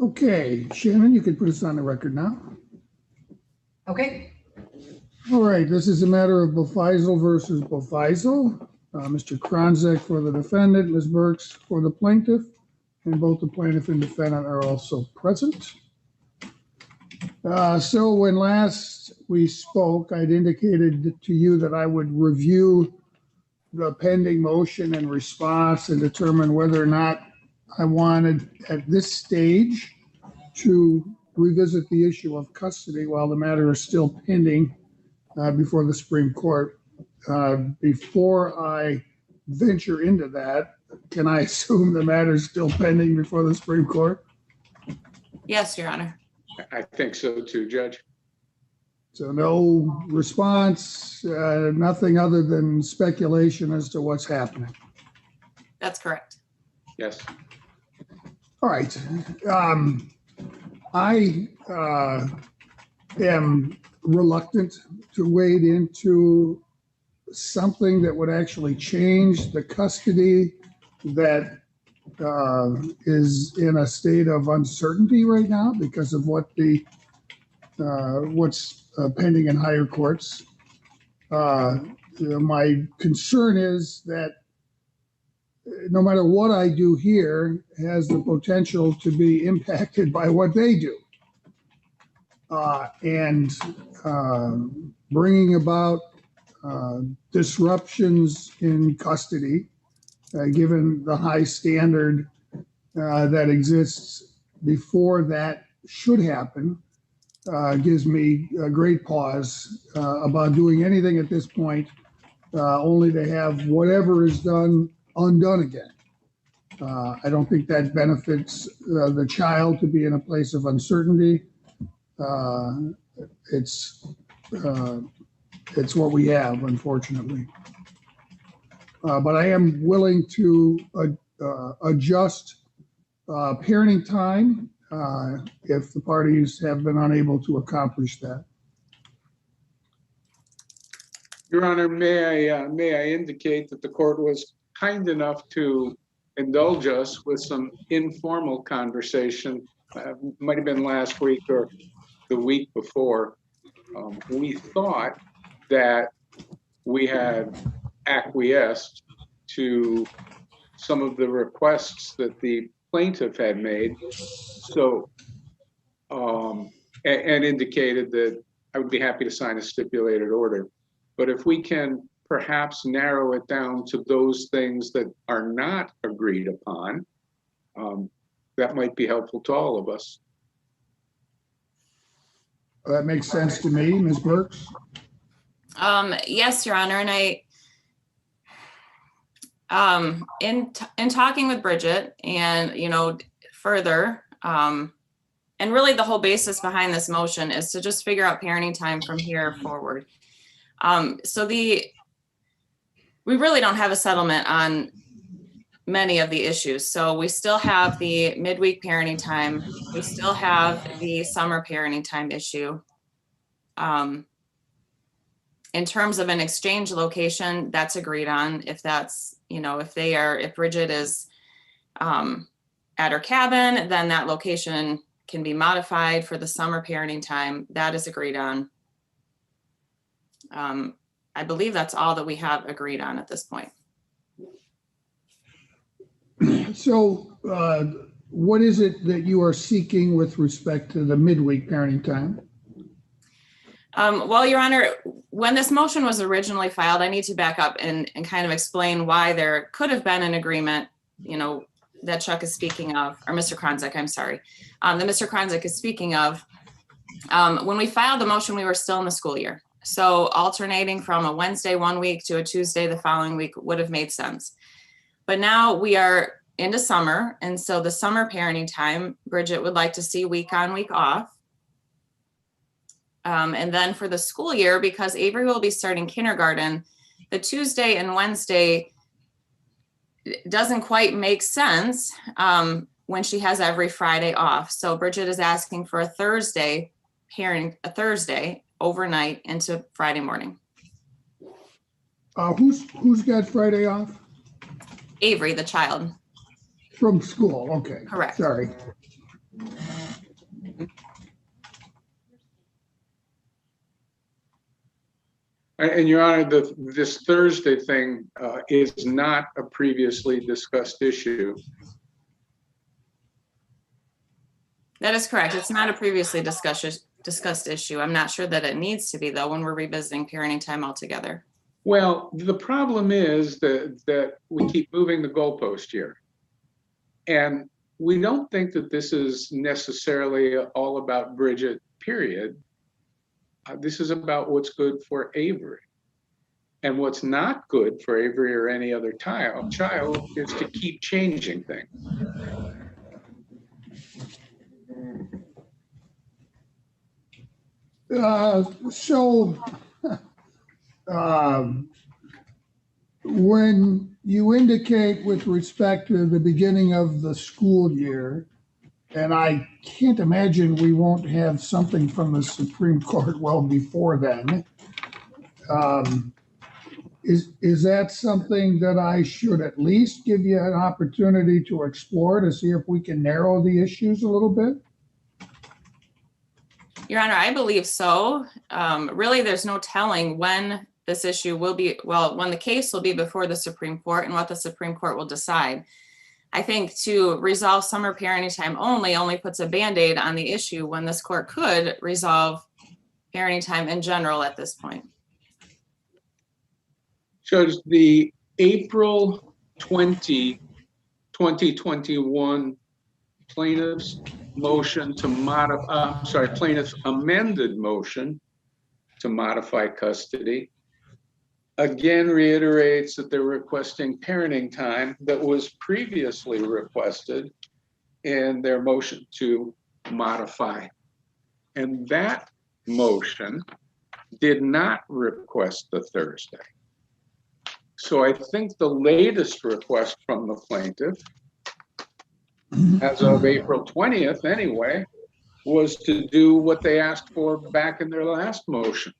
Okay, Shannon, you can put us on the record now. Okay. All right, this is a matter of Bofeisel versus Bofeisel. Mr. Kronzek for the defendant, Ms. Burks for the plaintiff, and both the plaintiff and defendant are also present. So when last we spoke, I'd indicated to you that I would review the pending motion and response and determine whether or not I wanted at this stage to revisit the issue of custody while the matter is still pending before the Supreme Court. Before I venture into that, can I assume the matter is still pending before the Supreme Court? Yes, Your Honor. I think so too, Judge. So no response, nothing other than speculation as to what's happening. That's correct. Yes. All right. I am reluctant to wade into something that would actually change the custody that is in a state of uncertainty right now because of what what's pending in higher courts. My concern is that no matter what I do here has the potential to be impacted by what they do. And bringing about disruptions in custody, given the high standard that exists before that should happen, gives me a great pause about doing anything at this point, only to have whatever is done undone again. I don't think that benefits the child to be in a place of uncertainty. It's what we have, unfortunately. But I am willing to adjust parenting time if the parties have been unable to accomplish that. Your Honor, may I indicate that the court was kind enough to indulge us with some informal conversation. Might have been last week or the week before. We thought that we had acquiesced to some of the requests that the plaintiff had made. So, and indicated that I would be happy to sign a stipulated order. But if we can perhaps narrow it down to those things that are not agreed upon, that might be helpful to all of us. That makes sense to me, Ms. Burks. Yes, Your Honor, and I, in talking with Bridget, and further, and really the whole basis behind this motion is to just figure out parenting time from here forward. So we really don't have a settlement on many of the issues. So we still have the midweek parenting time. We still have the summer parenting time issue. In terms of an exchange location, that's agreed on. If that's, if Bridget is at her cabin, then that location can be modified for the summer parenting time. That is agreed on. I believe that's all that we have agreed on at this point. So what is it that you are seeking with respect to the midweek parenting time? Well, Your Honor, when this motion was originally filed, I need to back up and kind of explain why there could have been an agreement, that Chuck is speaking of, or Mr. Kronzek, I'm sorry, that Mr. Kronzek is speaking of. When we filed the motion, we were still in the school year. So alternating from a Wednesday one week to a Tuesday the following week would have made sense. But now we are into summer. And so the summer parenting time, Bridget would like to see week on, week off. And then for the school year, because Avery will be starting kindergarten, the Tuesday and Wednesday doesn't quite make sense when she has every Friday off. So Bridget is asking for a Thursday overnight into Friday morning. Who's got Friday off? Avery, the child. From school, okay. Correct. Sorry. And Your Honor, this Thursday thing is not a previously discussed issue. That is correct. It's not a previously discussed issue. I'm not sure that it needs to be, though, when we're revisiting parenting time altogether. Well, the problem is that we keep moving the goalpost here. And we don't think that this is necessarily all about Bridget, period. This is about what's good for Avery. And what's not good for Avery or any other child is to keep changing things. When you indicate with respect to the beginning of the school year, and I can't imagine we won't have something from the Supreme Court well before then, is that something that I should at least give you an opportunity to explore to see if we can narrow the issues a little bit? Your Honor, I believe so. Really, there's no telling when this issue will be, well, when the case will be before the Supreme Court and what the Supreme Court will decide. I think to resolve summer parenting time only puts a Band-Aid on the issue when this court could resolve parenting time in general at this point. Judge, the April 20, 2021 plaintiff's motion to modify, plaintiff's amended motion to modify custody again reiterates that they're requesting parenting time that was previously requested in their motion to modify. And that motion did not request the Thursday. So I think the latest request from the plaintiff, as of April 20th anyway, was to do what they asked for back in their last motion,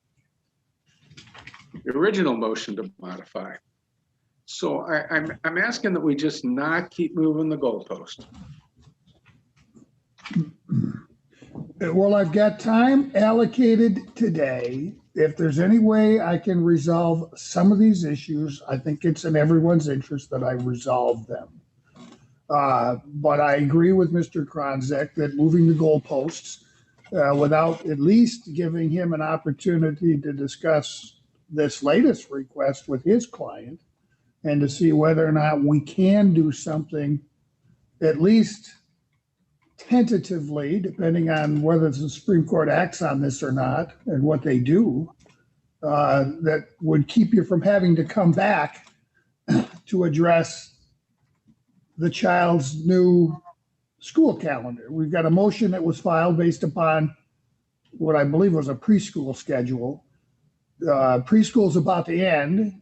the original motion to modify. So I'm asking that we just not keep moving the goalpost. Well, I've got time allocated today. If there's any way I can resolve some of these issues, I think it's in everyone's interest that I resolve them. But I agree with Mr. Kronzek that moving the goalposts without at least giving him an opportunity to discuss this latest request with his client and to see whether or not we can do something, at least tentatively, depending on whether the Supreme Court acts on this or not and what they do, that would keep you from having to come back to address the child's new school calendar. We've got a motion that was filed based upon what I believe was a preschool schedule. Preschool's about to end,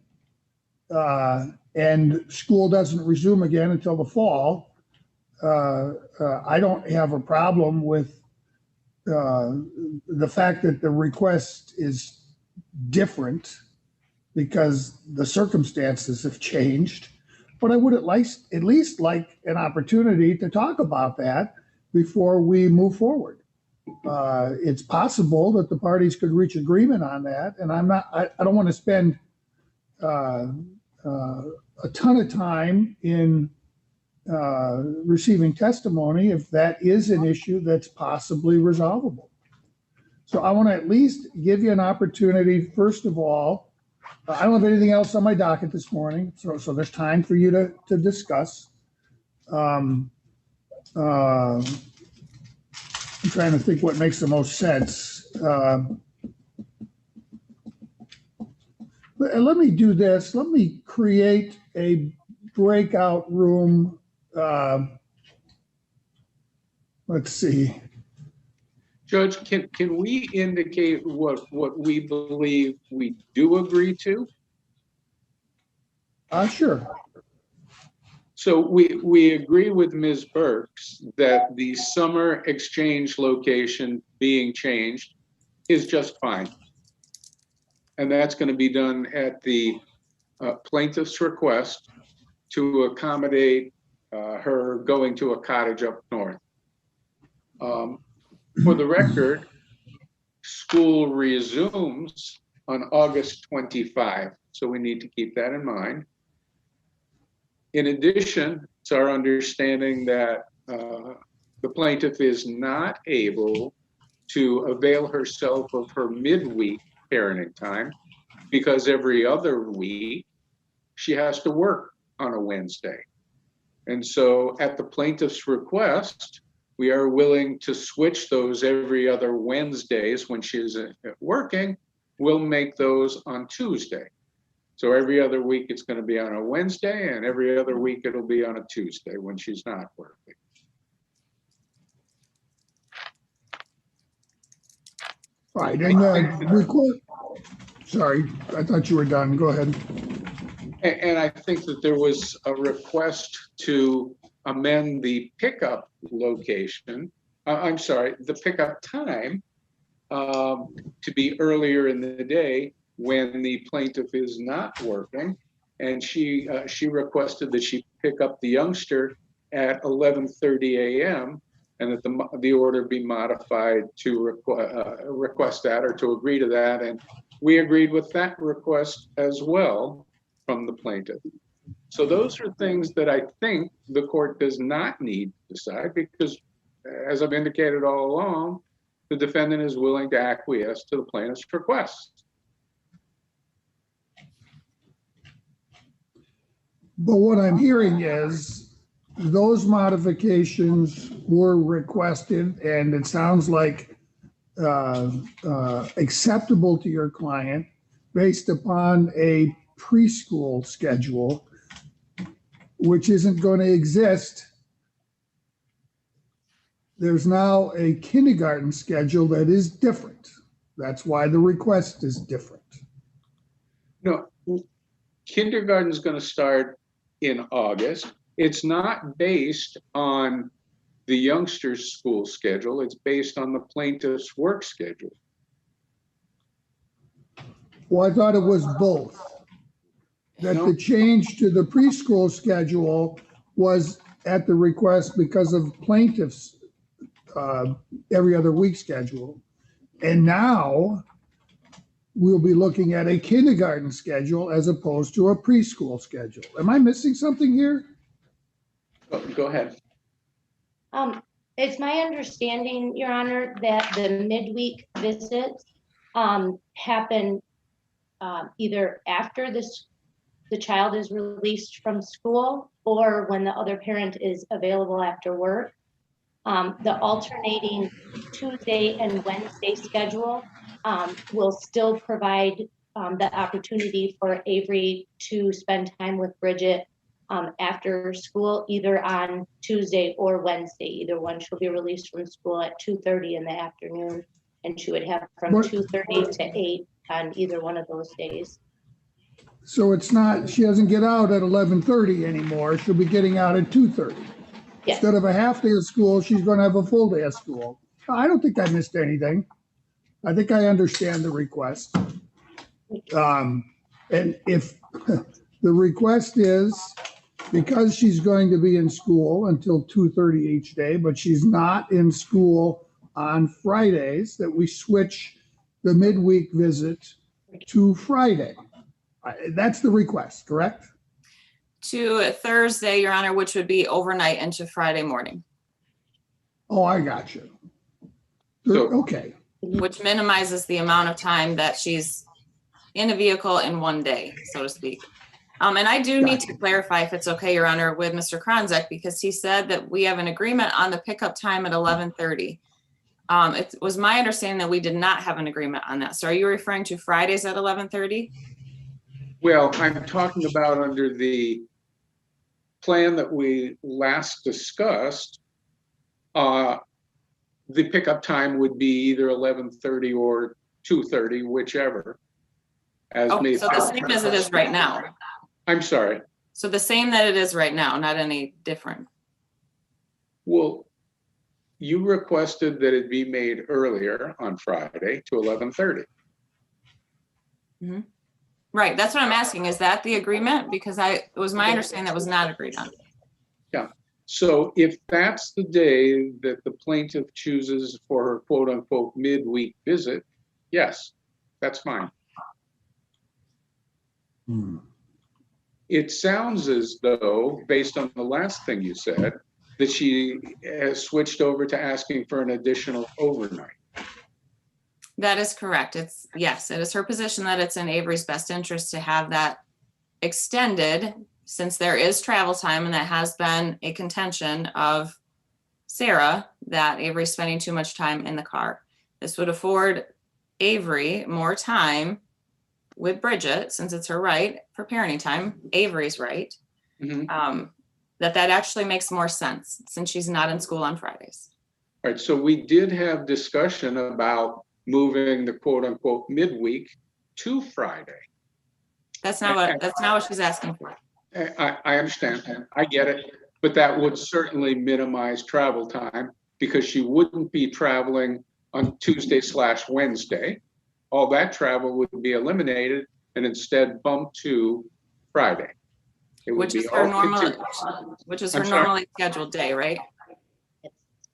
and school doesn't resume again until the fall. I don't have a problem with the fact that the request is different because the circumstances have changed. But I would at least like an opportunity to talk about that before we move forward. It's possible that the parties could reach agreement on that, and I don't want to spend a ton of time in receiving testimony if that is an issue that's possibly resolvable. So I want to at least give you an opportunity, first of all. I don't have anything else on my docket this morning, so there's time for you to discuss. I'm trying to think what makes the most sense. Let me do this. Let me create a breakout room. Let's see. Judge, can we indicate what we believe we do agree to? Sure. So we agree with Ms. Burks that the summer exchange location being changed is just fine. And that's going to be done at the plaintiff's request to accommodate her going to a cottage up north. For the record, school resumes on August 25, so we need to keep that in mind. In addition, it's our understanding that the plaintiff is not able to avail herself of her midweek parenting time because every other week she has to work on a Wednesday. And so at the plaintiff's request, we are willing to switch those every other Wednesdays when she's working. We'll make those on Tuesday. So every other week it's going to be on a Wednesday, and every other week it'll be on a Tuesday when she's not working. Right, and sorry, I thought you were done. Go ahead. And I think that there was a request to amend the pickup location, the pickup time to be earlier in the day when the plaintiff is not working. And she requested that she pick up the youngster at 11:30 a.m. and that the order be modified to request that or to agree to that. And we agreed with that request as well from the plaintiff. So those are things that I think the court does not need to decide because, as I've indicated all along, the defendant is willing to acquiesce to the plaintiff's request. But what I'm hearing is those modifications were requested, and it sounds like acceptable to your client based upon a preschool schedule, which isn't going to exist. There's now a kindergarten schedule that is different. That's why the request is different. No, kindergarten is going to start in August. It's not based on the youngster's school schedule. It's based on the plaintiff's work schedule. Well, I thought it was both. That the change to the preschool schedule was at the request because of plaintiff's every other week schedule. And now we'll be looking at a kindergarten schedule as opposed to a preschool schedule. Am I missing something here? Go ahead. It's my understanding, Your Honor, that the midweek visits happen either after the child is released from school or when the other parent is available after work. The alternating Tuesday and Wednesday schedule will still provide the opportunity for Avery to spend time with Bridget after school, either on Tuesday or Wednesday. Either one, she'll be released from school at 2:30 in the afternoon, and she would have from 2:30 to 8 on either one of those days. So it's not, she doesn't get out at 11:30 anymore. She'll be getting out at 2:30. Yes. Instead of a half day of school, she's going to have a full day of school. I don't think I missed anything. I think I understand the request. And if the request is because she's going to be in school until 2:30 each day, but she's not in school on Fridays, that we switch the midweek visit to Friday. That's the request, correct? To Thursday, Your Honor, which would be overnight into Friday morning, Oh, I got you. So- Okay. which minimizes the amount of time that she's in a vehicle in one day, so to speak. And I do need to clarify, if it's okay, Your Honor, with Mr. Kronzek, because he said that we have an agreement on the pickup time at 11:30. It was my understanding that we did not have an agreement on that. So are you referring to Fridays at 11:30? Well, I'm talking about under the plan that we last discussed, the pickup time would be either 11:30 or 2:30, whichever. As Oh, may so the same as it is right now. I'm sorry. So the same that it is right now, not any different. Well, you requested that it be made earlier on Friday to 11:30. Right, that's what I'm asking. Is that the agreement? Because it was my understanding that was not agreed on. So if that's the day that the plaintiff chooses for her quote unquote midweek visit, yes, that's fine. It sounds as though, based on the last thing you said, that she has switched over to asking for an additional overnight. That is correct. Yes, it is her position that it's in Avery's best interest to have that extended, since there is travel time, and that has been a contention of Sarah, that Avery's spending too much time in the car. This would afford Avery more time with Bridget, since it's her right for parenting time, Avery's right. That actually makes more sense since she's not in school on Fridays. All right, so we did have discussion about moving the quote unquote midweek to Friday. That's not what she's asking for. I understand, I get it, but that would certainly minimize travel time because she wouldn't be traveling on Tuesday/Wednesday. All that travel would be eliminated and instead bumped to Friday. Which is her normally scheduled day, right?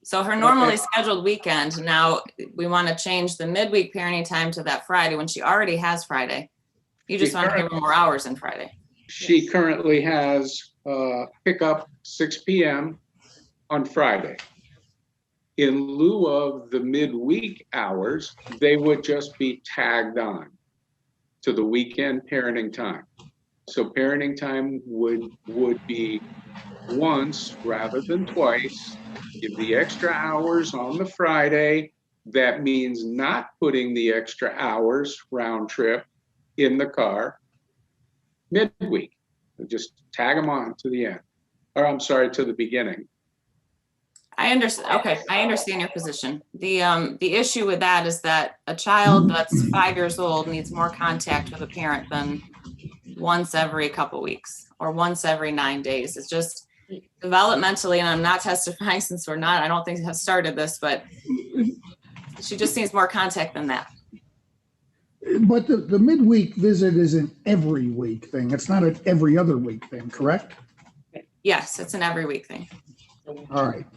So her normally scheduled weekend, now we want to change the midweek parenting time to that Friday when she already has Friday. You just want to give her more hours on Friday. She currently has pickup 6 p.m. on Friday. In lieu of the midweek hours, they would just be tagged on to the weekend parenting time. So parenting time would be once rather than twice. Give the extra hours on the Friday. That means not putting the extra hours round trip in the car midweek. Just tag them on to the end, or I'm sorry, to the beginning. I understand. Okay, I understand your position. The issue with that is that a child that's 5 years old needs more contact with a parent than once every couple weeks or once every 9 days. It's just developmentally, and I'm not testifying since I don't think have started this, but she just needs more contact than that. But the midweek visit is an every week thing. It's not an every other week thing, correct? Yes, it's an every week thing. All right.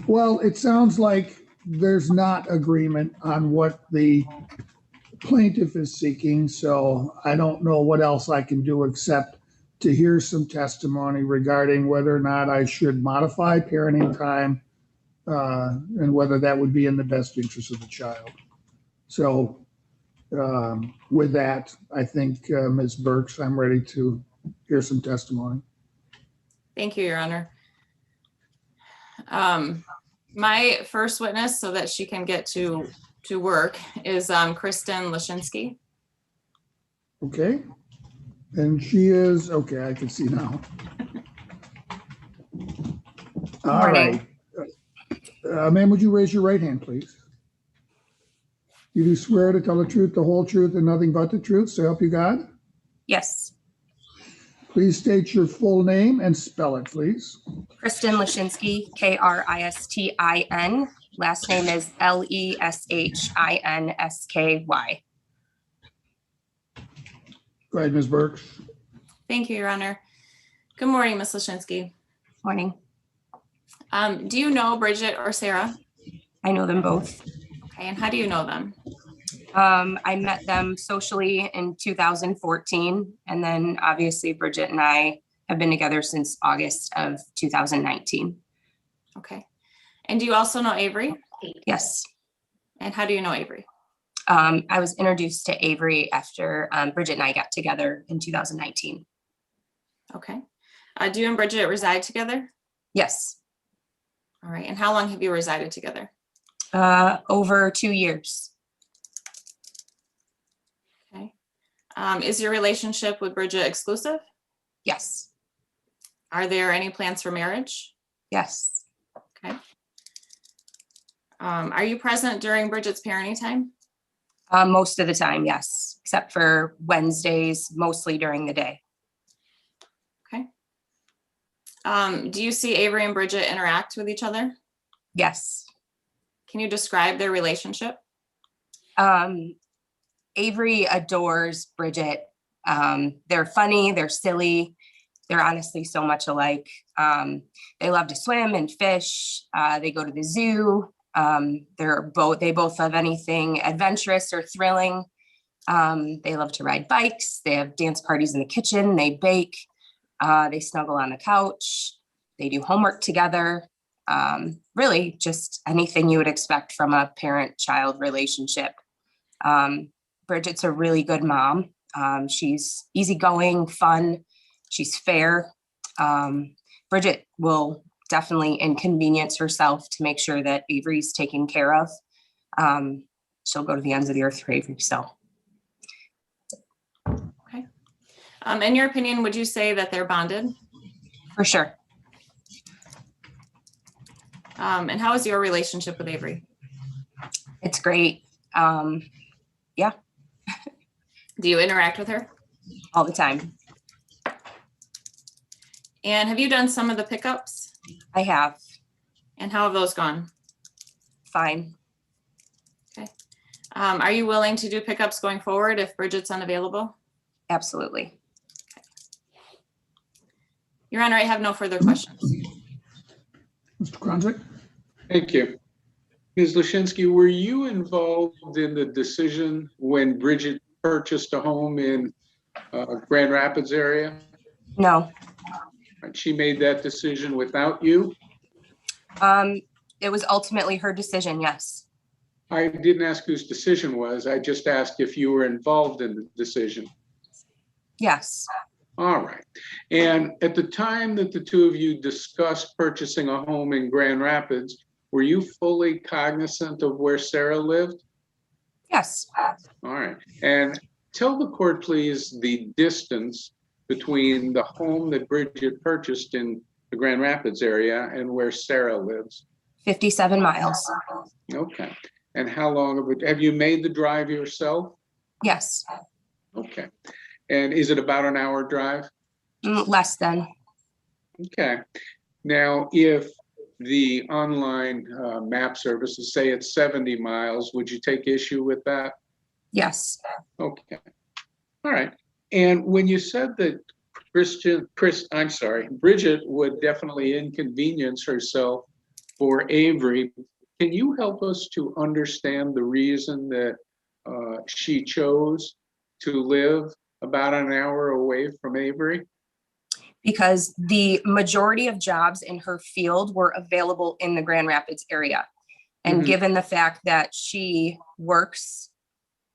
Well, it sounds like there's not agreement on what the plaintiff is seeking, so I don't know what else I can do except to hear some testimony regarding whether or not I should modify parenting time and whether that would be in the best interest of the child. So with that, I think, Ms. Burks, I'm ready to hear some testimony. Thank you, Your Honor. My first witness, so that she can get to work, is Kristen Lashinsky. Okay. And she is, okay, I can see now. All right. Ma'am, would you raise your right hand, please? You do swear to tell the truth, the whole truth, and nothing but the truth, so help you God? Yes. Please state your full name and spell it, please. Kristen Lashinsky, Kristin. Last name is Leshinsky. Go ahead, Ms. Burks. Thank you, Your Honor. Good morning, Ms. Lashinsky. Morning. Do you know Bridget or Sarah? I know them both. Okay, and how do you know them? I met them socially in 2014, and then obviously Bridget and I have been together since August of 2019. Okay. And do you also know Avery? Yes. And how do you know Avery? I was introduced to Avery after Bridget and I got together in 2019. Okay. Do you and Bridget reside together? Yes. All right. And how long have you resided together? Over 2 years. Okay. Is your relationship with Bridget exclusive? Yes. Are there any plans for marriage? Yes. Okay. Are you present during Bridget's parenting time? Most of the time, yes, except for Wednesdays, mostly during the day. Okay. Do you see Avery and Bridget interact with each other? Yes. Can you describe their relationship? Avery adores Bridget. They're funny, they're silly. They're honestly so much alike. They love to swim and fish. They go to the zoo. They both love anything adventurous or thrilling. They love to ride bikes. They have dance parties in the kitchen. They bake. They snuggle on the couch. They do homework together. Really just anything you would expect from a parent-child relationship. Bridget's a really good mom. She's easygoing, fun. She's fair. Bridget will definitely inconvenience herself to make sure that Avery's taken care of. She'll go to the ends of the earth for Avery. So, Okay. In your opinion, would you say that they're bonded? for sure. And how is your relationship with Avery? It's great. Yeah, Do you interact with her? all the time. And have you done some of the pickups? I have. And how have those gone? Fine. Are you willing to do pickups going forward if Bridget's unavailable? Absolutely. Your Honor, I have no further questions. Mr. Kronzek? Thank you. Ms. Lashinsky, were you involved in the decision when Bridget purchased a home in Grand Rapids area? No. She made that decision without you? It was ultimately her decision. Yes. I didn't ask whose decision was. I just asked if you were involved in the decision. Yes. All right. And at the time that the two of you discussed purchasing a home in Grand Rapids, were you fully cognizant of where Sarah lived? Yes. All right. And tell the court, please, the distance between the home that Bridget purchased in the Grand Rapids area and where Sarah lives. 57 miles. Okay. And how long have you made the drive yourself? Yes. Okay. And is it about an hour drive? Less than. Okay. Now, if the online map services say it's 70 miles, would you take issue with that? Yes. Okay. All right. And when you said that Bridget would definitely inconvenience herself for Avery, can you help us to understand the reason that she chose to live about an hour away from Avery? Because the majority of jobs in her field were available in the Grand Rapids area. And given the fact that she works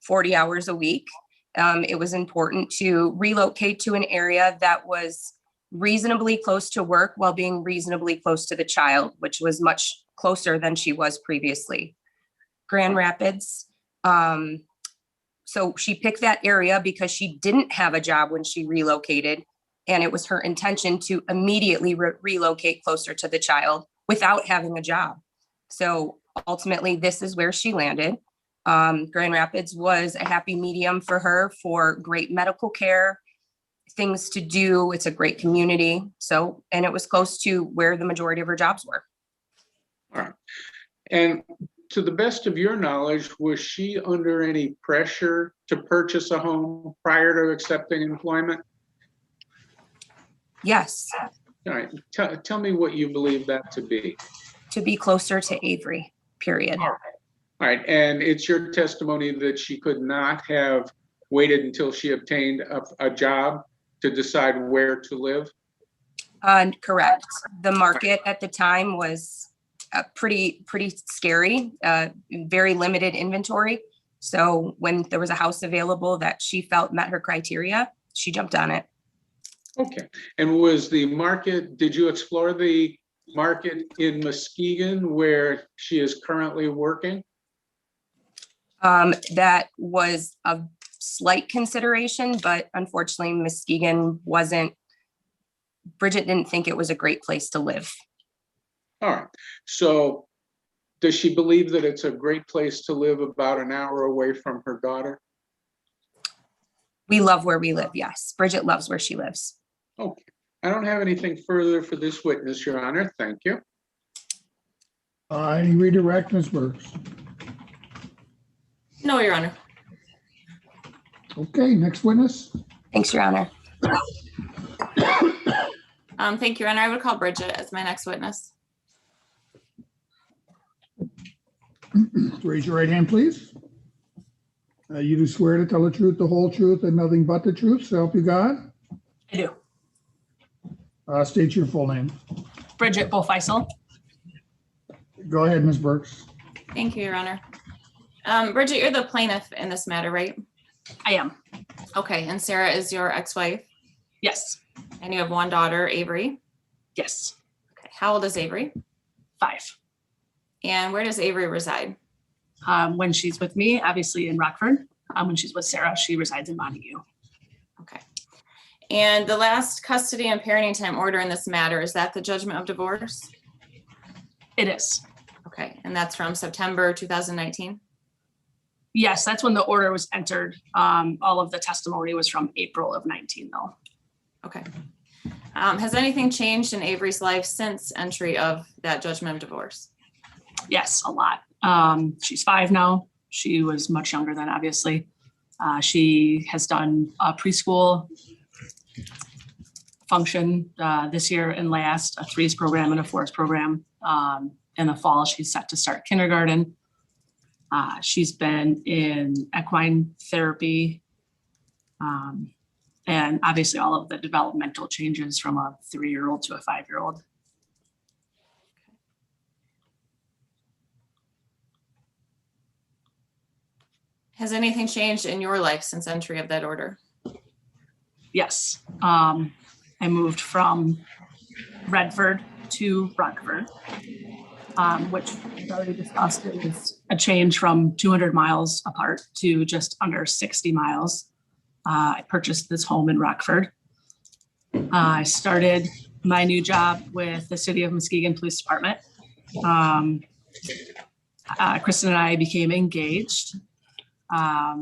40 hours a week, it was important to relocate to an area that was reasonably close to work while being reasonably close to the child, which was much closer than she was previously. Grand Rapids. So she picked that area because she didn't have a job when she relocated. And it was her intention to immediately relocate closer to the child without having a job. So ultimately, this is where she landed. Grand Rapids was a happy medium for her for great medical care, things to do. It's a great community. So, and it was close to where the majority of her jobs were. All right. And to the best of your knowledge, was she under any pressure to purchase a home prior to accepting employment? Yes. All right. Tell me what you believe that to be. To be closer to Avery, period. All right. And it's your testimony that she could not have waited until she obtained a job to decide where to live? Correct. The market at the time was pretty scary, very limited inventory. So when there was a house available that she felt met her criteria, she jumped on it. Okay. And was the market, did you explore the market in Muskegon where she is currently working? That was a slight consideration, but unfortunately Muskegon wasn't, Bridget didn't think it was a great place to live. All right. So does she believe that it's a great place to live about an hour away from her daughter? We love where we live, yes. Bridget loves where she lives. Okay. I don't have anything further for this witness, Your Honor. Thank you. Any redirect, Ms. Burks? No, Your Honor. Okay, next witness. Thanks, Your Honor. Thank you, Your Honor. I would call Bridget as my next witness. Raise your right hand, please. You do swear to tell the truth, the whole truth, and nothing but the truth, so help you God? I do. State your full name. Bridget Bofaisel. Go ahead, Ms. Burks. Thank you, Your Honor. Bridget, you're the plaintiff in this matter, right? I am. Okay, and Sarah is your ex-wife, Yes. and you have one daughter, Avery. Yes. Okay, how old is Avery? 5. And where does Avery reside? When she's with me, obviously in Rockford. When she's with Sarah, she resides in Montague. Okay. And the last custody and parenting time order in this matter, is that the judgment of divorce? It is. Okay, and that's from September 2019? Yes, that's when the order was entered. All of the testimony was from April of 19, though. Okay. Has anything changed in Avery's life since entry of that judgment of divorce? Yes, a lot. She's 5 now. She was much younger then, obviously. She has done a preschool function this year and last, a 3s program and a 4s program. In the fall, she's set to start kindergarten. She's been in equine therapy. And obviously all of the developmental changes from a 3-year-old to a 5-year-old. Has anything changed in your life since entry of that order? Yes. I moved from Redford to Rockford, which we already discussed. It was a change from 200 miles apart to just under 60 miles. I purchased this home in Rockford. I started my new job with the City of Muskegon Police Department. Kristen and I became engaged. I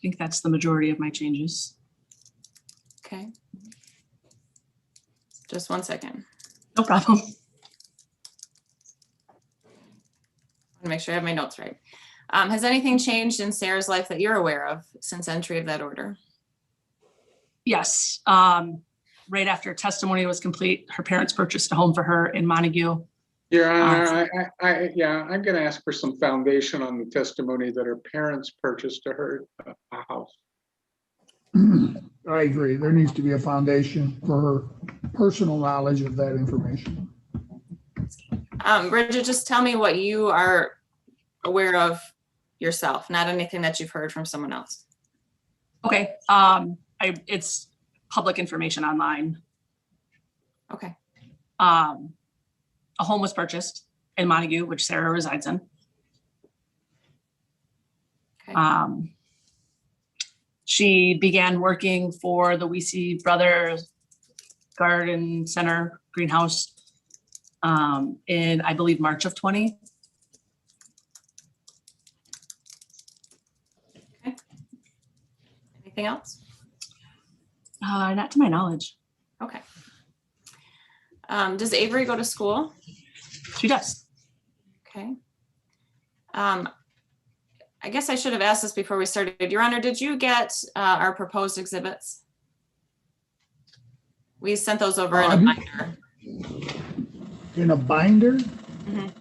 think that's the majority of my changes. Okay. Just one second. No problem. To make sure I have my notes right. Has anything changed in Sarah's life that you're aware of since entry of that order? Yes. Right after testimony was complete, her parents purchased a home for her in Montague. Your Honor, I'm going to ask for some foundation on the testimony that her parents purchased to her a house. I agree. There needs to be a foundation for her personal knowledge of that information. Bridget, just tell me what you are aware of yourself, not anything that you've heard from someone else. Okay. It's public information online. Okay. A home was purchased in Montague, which Sarah resides in. Okay. She began working for the Weesey Brothers Garden Center greenhouse in, I believe, March of 20. Okay. Anything else? Not to my knowledge. Okay. Does Avery go to school? She does. Okay. I guess I should have asked this before we started. Your Honor, did you get our proposed exhibits? We sent those over in a binder. In a binder? Mhm.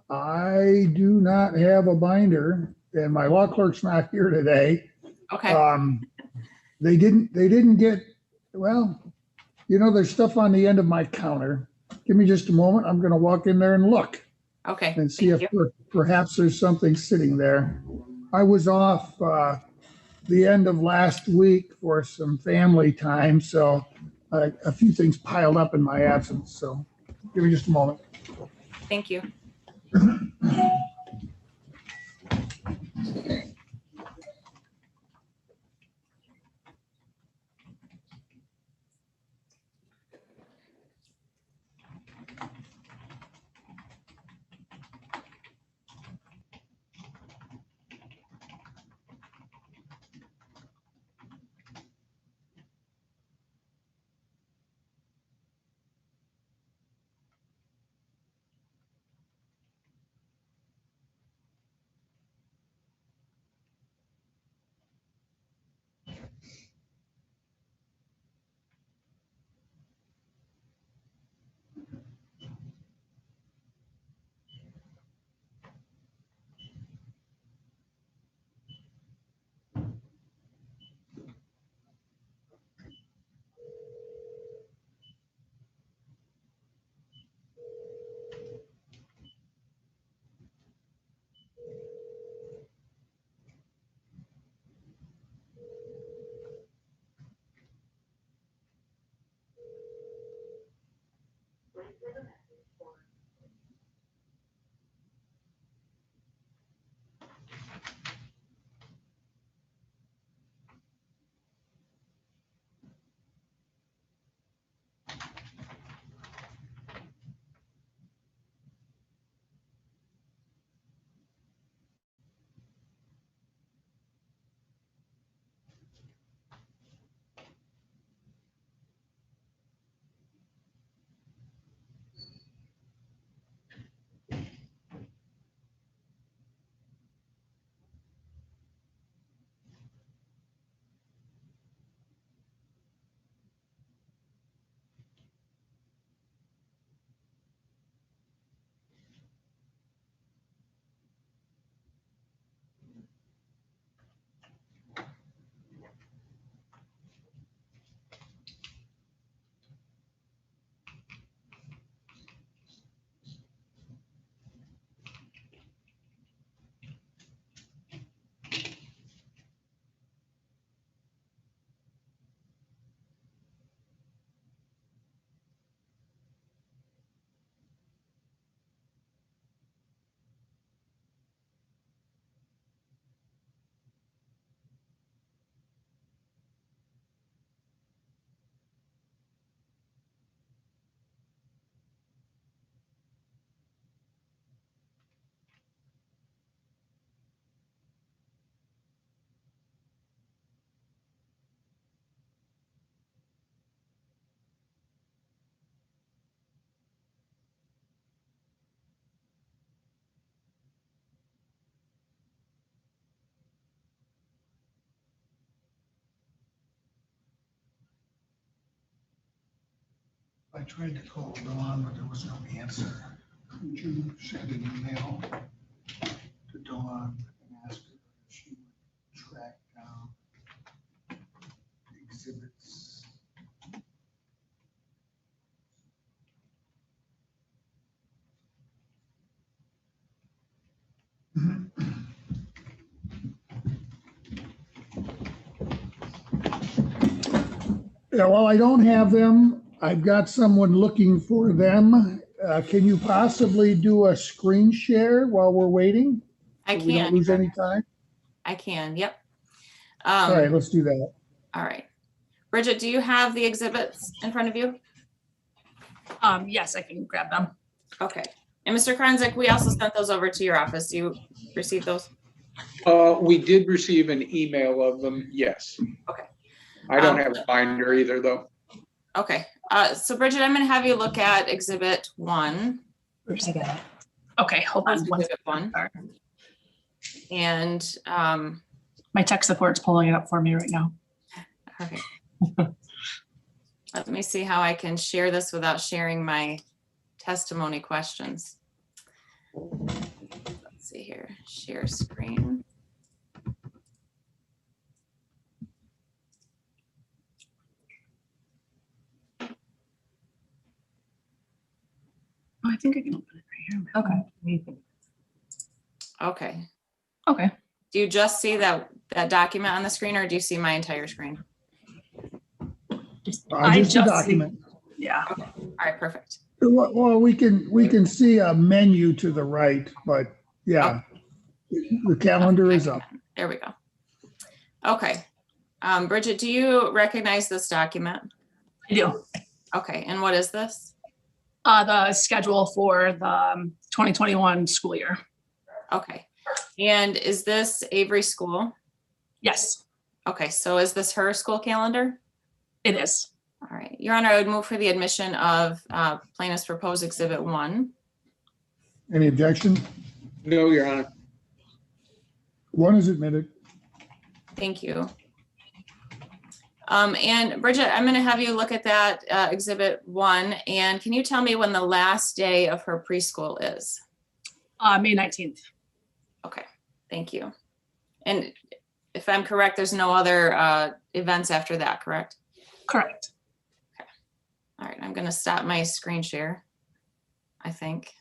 I do not have a binder, and my law clerk's not here today. Okay. They didn't get, well, there's stuff on the end of my counter. Give me just a moment. I'm going to walk in there and look Okay. and see if perhaps there's something sitting there. I was off the end of last week for some family time, so a few things piled up in my absence. So give me just a moment. Thank you. I tried to call Dawn, but there was no answer. Could you send an email to Dawn and ask her if she would track down exhibits? Yeah, well, I don't have them. I've got someone looking for them. Can you possibly do a screen share while we're waiting? I So we don't can. lose any time? I can, yep. All right, let's do that. All right. Bridget, do you have the exhibits in front of you? Yes, I can grab them. Okay. And Mr. Kranzik, we also sent those over to your office. Do you receive those? We did receive an email of them, yes. Okay. I don't have a binder either, though. Okay. So Bridget, I'm going to have you look at Exhibit 1. Oops, I got it. Okay, hold on. Exhibit 1. And, My tech support's pulling it up for me right now. okay. Let me see how I can share this without sharing my testimony questions. Let's see here. Share screen. Oh, I think I can open it right here. Okay. Okay. Okay. Do you just see that document on the screen, or do you see my entire screen? Just a see- document. Yeah. All right, perfect. Well, we can see a menu to the right, but yeah, the calendar is up. There we go. Okay. Bridget, do you recognize this document? I do. Okay, and what is this? The schedule for the 2021 school year. Okay. And is this Avery School? Yes, Okay, so is this her school calendar? it is. All right, Your Honor, I would move for the admission of plaintiff's proposed Exhibit 1. Any objection? No, Your Honor. One is admitted. Thank you. And Bridget, I'm going to have you look at that Exhibit 1, and can you tell me when the last day of her preschool is? May 19th. Okay, thank you. And if I'm correct, there's no other events after that, correct? Correct. All right, I'm going to stop my screen share, I think.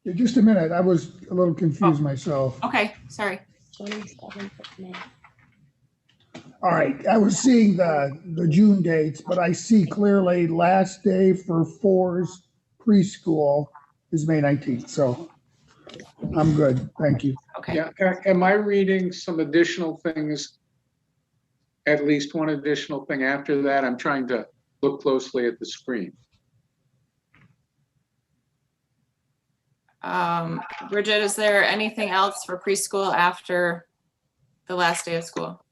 Yeah, just a minute, I was a little confused myself. Okay, sorry. 27th of May. All right, I was seeing the June dates, but I see clearly last day for 4's preschool is May 19th, so I'm good, thank you. Okay. Yeah, am I reading some additional things? At least one additional thing after that? I'm trying to look closely at the screen. Bridget, is there anything else for preschool after the last day of school?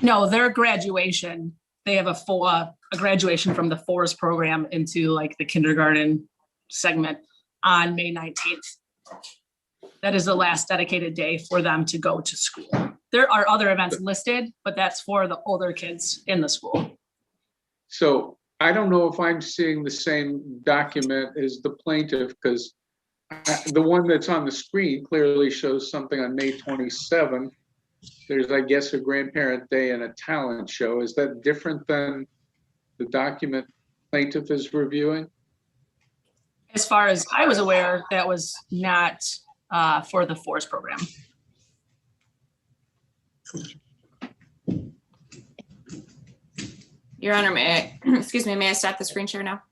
No, their graduation, they have a graduation from the 4's program into like the kindergarten segment on May 19th. That is the last dedicated day for them to go to school. There are other events listed, but that's for the older kids in the school. So I don't know if I'm seeing the same document as the plaintiff, because the one that's on the screen clearly shows something on May 27th. There's, I guess, a grandparent day and a talent show. Is that different than the document plaintiff is reviewing? As far as I was aware, that was not for the 4's program. Your Honor, may I, excuse me, may I stop the screen share now?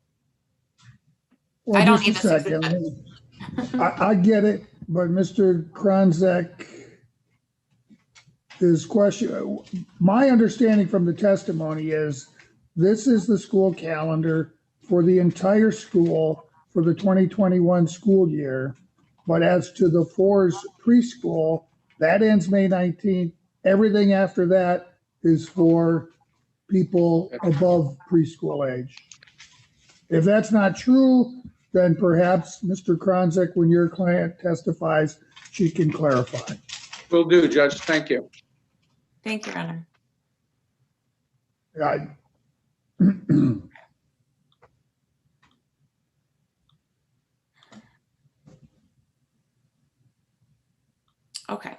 Well, I don't just need a this second. I get it, but Mr. Kranzik, his question, my understanding from the testimony is this is the school calendar for the entire school for the 2021 school year. But as to the 4's preschool, that ends May 19th. Everything after that is for people above preschool age. If that's not true, then perhaps Mr. Kranzik, when your client testifies, she can clarify. Will do, Judge. Thank you. Thank you, Your Honor. Okay.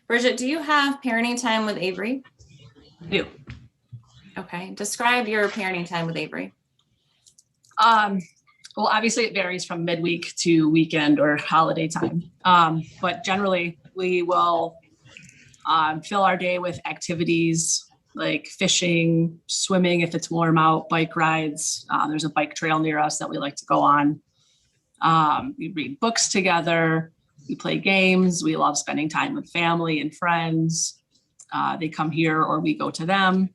Bridget, do you have parenting time with Avery? I do. Okay. Describe your parenting time with Avery. Well, obviously it varies from midweek to weekend or holiday time. But generally we will fill our day with activities like fishing, swimming if it's warm out, bike rides. There's a bike trail near us that we like to go on. We read books together. We play games. We love spending time with family and friends. They come here or we go to them.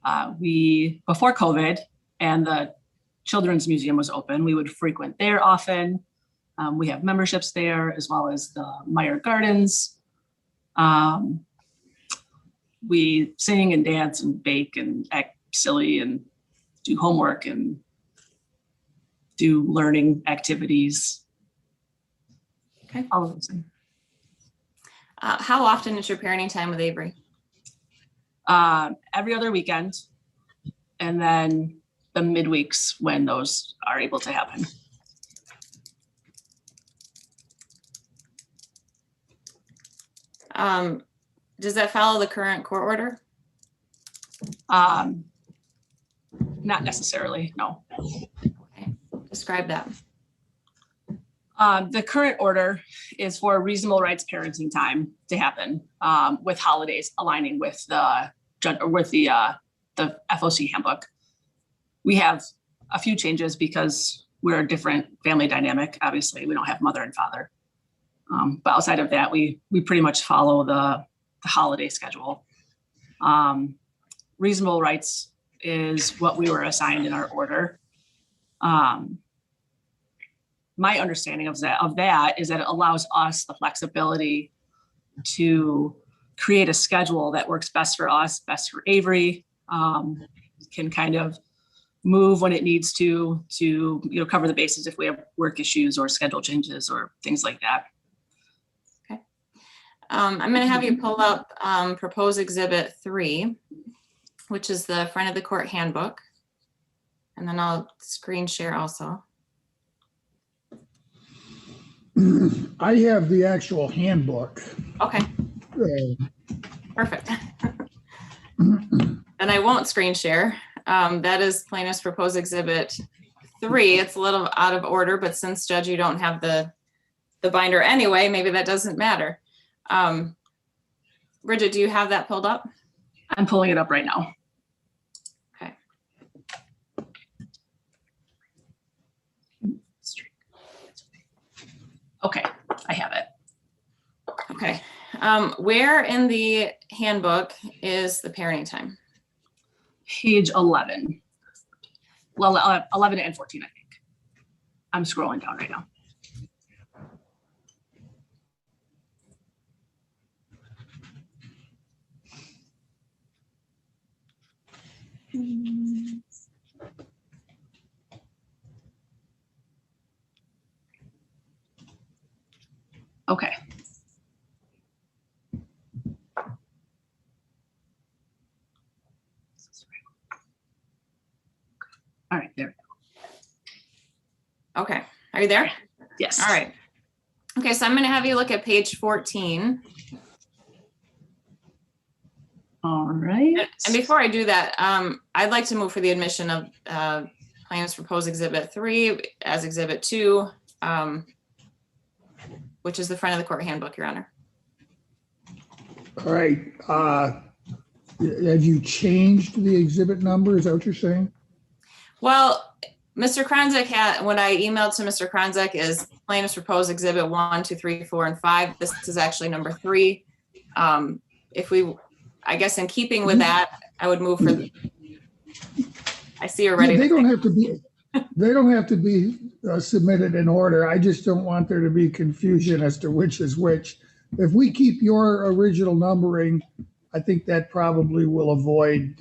Before COVID and the Children's Museum was open, we would frequent there often. We have memberships there as well as the Meyer Gardens. We sing and dance and bake and act silly and do homework and do learning activities. Okay. All of those things. How often is your parenting time with Avery? Every other weekend. And then the midweeks when those are able to happen. Does that follow the current court order? Not necessarily, no. Okay. Describe that. The current order is for reasonable rights parenting time to happen with holidays aligning with the FOC handbook. We have a few changes because we're a different family dynamic. Obviously, we don't have mother and father. But outside of that, we pretty much follow the holiday schedule. Reasonable rights is what we were assigned in our order. My understanding of that is that it allows us the flexibility to create a schedule that works best for us, best for Avery, can kind of move when it needs to cover the bases if we have work issues or schedule changes or things like that. Okay. I'm going to have you pull up proposed exhibit 3, which is the front of the court handbook. And then I'll screen share also. I have the actual handbook. Okay, perfect. And I won't screen share. That is plaintiff's proposed exhibit 3. It's a little out of order, but since Judge, you don't have the binder anyway, maybe that doesn't matter. Bridget, do you have that pulled up? I'm pulling it up right now. Okay. Okay, I have it. Okay. Where in the handbook is the parenting time? Page 11. Well, 11 and 14, I think. I'm scrolling down right now. Okay. All right, there we go. Okay. Are you there? Yes. All right. Okay, so I'm going to have you look at page 14. All right. And before I do that, I'd like to move for the admission of plaintiff's proposed exhibit 3 as exhibit 2, which is the front of the court handbook, Your Honor. All right. Have you changed the exhibit number? Is that what you're saying? Well, Mr. Kronzek had, what I emailed to Mr. Kronzek is plaintiff's proposed exhibit 1, 2, 3, 4, and 5. This is actually number 3. If we, I guess in keeping with that, I would move for the, I see you're ready. Yeah, they don't have to be submitted in order. I just don't want there to be confusion as to which is which. If we keep your original numbering, I think that probably will avoid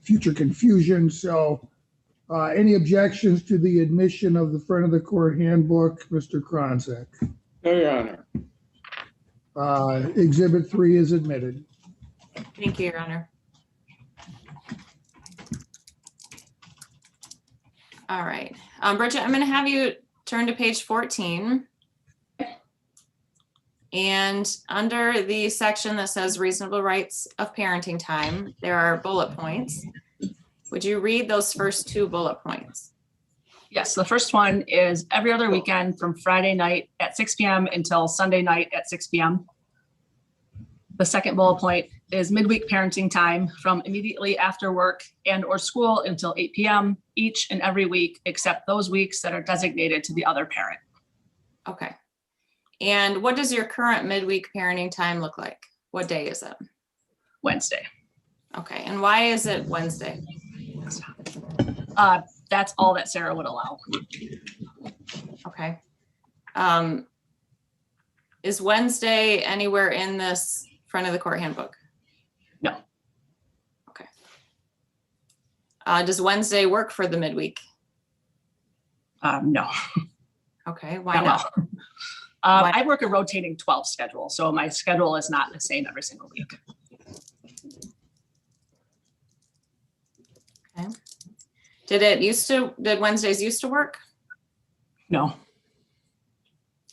future confusion. So any objections to the admission of the front of the court handbook, Mr. Kronzek? No, Your Honor. Exhibit 3 is admitted. Thank you, Your Honor. All right. Bridget, I'm going to have you turn to page 14. And under the section that says reasonable rights of parenting time, there are bullet points. Would you read those first 2 bullet points? Yes, the first one is every other weekend from Friday night at 6 p.m. until Sunday night at 6 p.m. The second bullet point is midweek parenting time from immediately after work and or school until 8 p.m. each and every week, except those weeks that are designated to the other parent. Okay. And what does your current midweek parenting time look like? What day is it? Wednesday. Okay. And why is it Wednesday? That's all that Sarah would allow. Okay. Is Wednesday anywhere in this front of the court handbook? No. Okay. Does Wednesday work for the midweek? No. Okay. Why not? Well. I work a rotating 12 schedule, so my schedule is not the same every single week. Okay. Did Wednesdays used to work? No.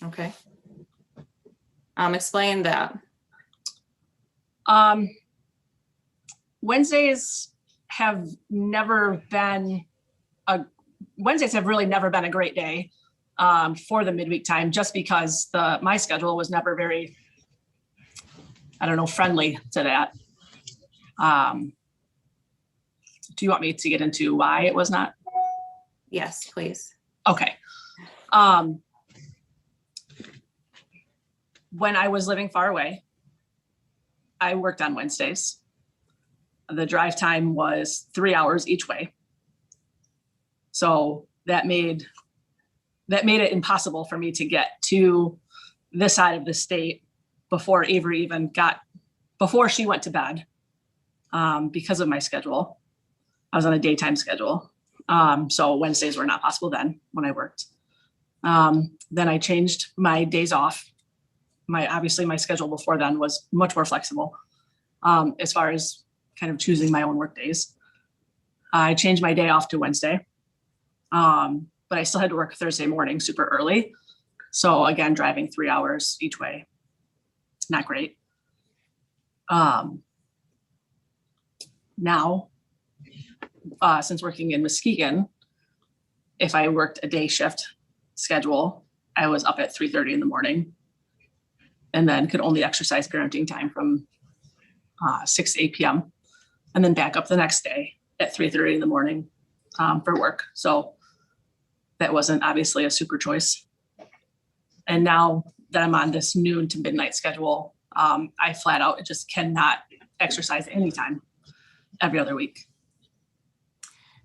Okay. Explain that. Wednesdays have really never been a great day for the midweek time, just because my schedule was never very, friendly to that. Do you want me to get into why it was not? Yes, please. Okay. When I was living far away, I worked on Wednesdays. The drive time was 3 hours each way. So that made it impossible for me to get to this side of the state before Avery before she went to bed, because of my schedule. I was on a daytime schedule. So Wednesdays were not possible then when I worked. Then I changed my days off. Obviously my schedule before then was much more flexible, as far as kind of choosing my own work days. I changed my day off to Wednesday. But I still had to work Thursday morning super early. So again, driving 3 hours each way, not great. Now, since working in Muskegon, if I worked a day shift schedule, I was up at 3:30 in the morning, and then could only exercise parenting time from 6 to 8 p.m. and then back up the next day at 3:30 in the morning for work. So that wasn't obviously a super choice. And now that I'm on this noon to midnight schedule, I flat out just cannot exercise anytime every other week.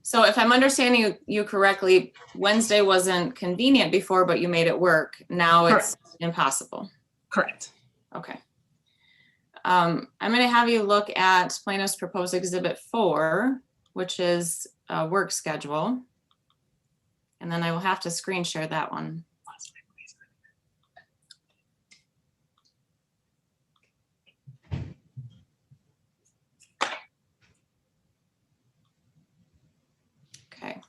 So if I'm understanding you correctly, Wednesday wasn't convenient before, but you made it work. Now it's impossible. Correct. Okay. I'm going to have you look at plaintiff's proposed exhibit 4, which is a work schedule. And then I will have to screen share that one. Okay.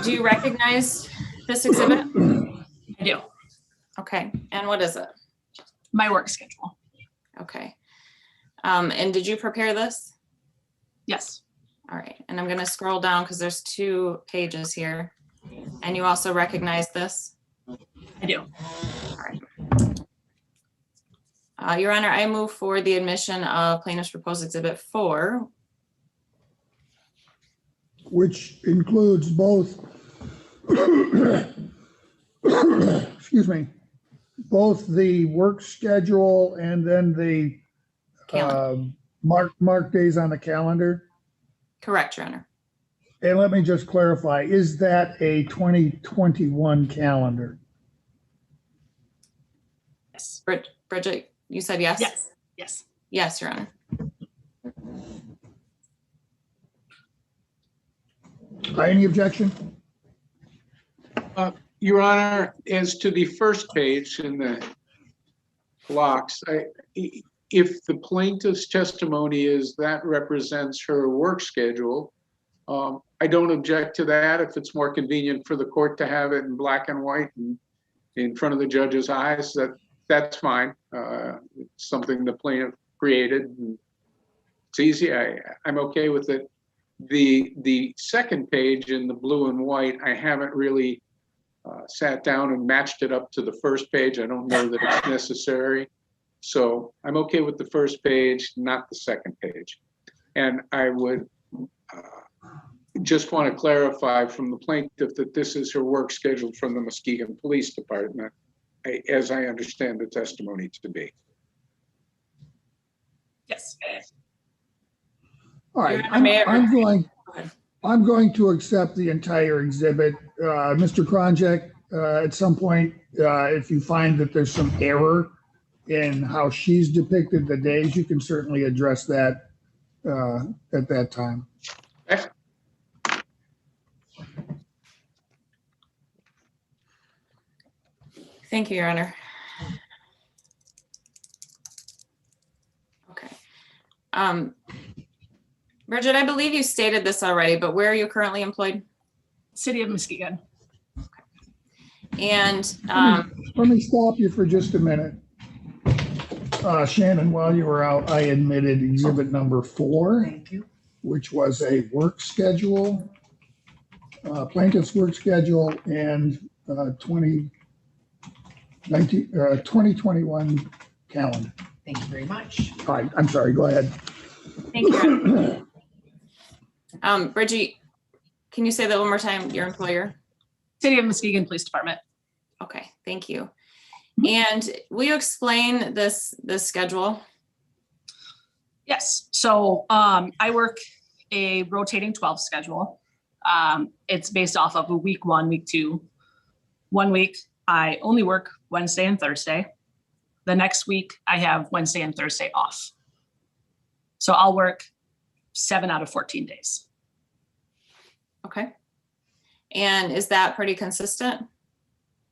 Do you recognize this exhibit? I do. Okay. And what is it? My work schedule. Okay. And did you prepare this? Yes. All right. And I'm going to scroll down because there's 2 pages here. And you also recognize this? I do. All right. Your Honor, I move for the admission of plaintiff's proposed exhibit 4. Which includes both, excuse me, both the work schedule and then the Calendar. mark days on the calendar. Correct, Your Honor. And let me just clarify, is that a 2021 calendar? Yes. Bridget, you said yes? Yes. Yes. Yes, Your Honor. Any objection? Your Honor, as to the first page in the blocks, if the plaintiff's testimony is that represents her work schedule, I don't object to that if it's more convenient for the court to have it in black and white and in front of the judge's eyes. That's fine. It's something the plaintiff created. And it's easy. I'm okay with it. The second page in the blue and white, I haven't really sat down and matched it up to the first page. I don't know that it's necessary. So I'm okay with the first page, not the second page. And I would just want to clarify from the plaintiff that this is her work scheduled from the Muskegon Police Department, as I understand the testimony to be. Yes. All right, Mayor. I'm going to accept the entire exhibit. Mr. Kronjek, at some point, if you find that there's some error in how she's depicted the days, you can certainly address that at that time. Thank you, Your Honor. Okay. Bridget, I believe you stated this already, but where are you currently employed? City of Muskegon. And Let me stop you for just a minute. Shannon, while you were out, I admitted exhibit number 4, Thank you. which was a work schedule, plaintiff's work schedule, and 2021 calendar. Thank you very much. All right, I'm sorry, go ahead. thank you. Bridget, can you say that one more time, your employer? City of Muskegon Police Department. Okay, thank you. And will you explain this schedule? Yes. So I work a rotating 12 schedule. It's based off of a week 1, week 2. 1 week, I only work Wednesday and Thursday. The next week, I have Wednesday and Thursday off. So I'll work 7 out of 14 days. Okay. And is that pretty consistent?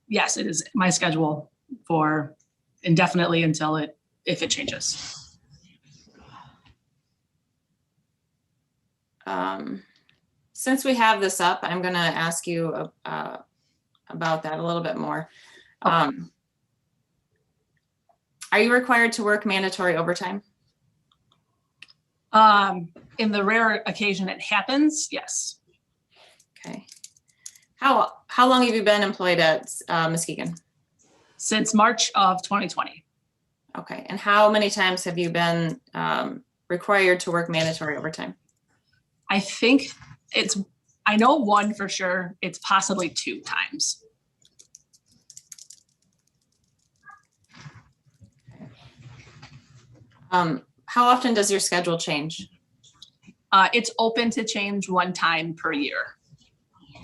Yes, it is my schedule for indefinitely until if it changes. Since we have this up, I'm going to ask you about that a little bit more. Are you required to work mandatory overtime? In the rare occasion it happens, yes. Okay. How long have you been employed at Muskegon? Since March of 2020. Okay. And how many times have you been required to work mandatory overtime? I think I know 1 for sure. It's possibly 2 times. How often does your schedule change? It's open to change 1 time per year.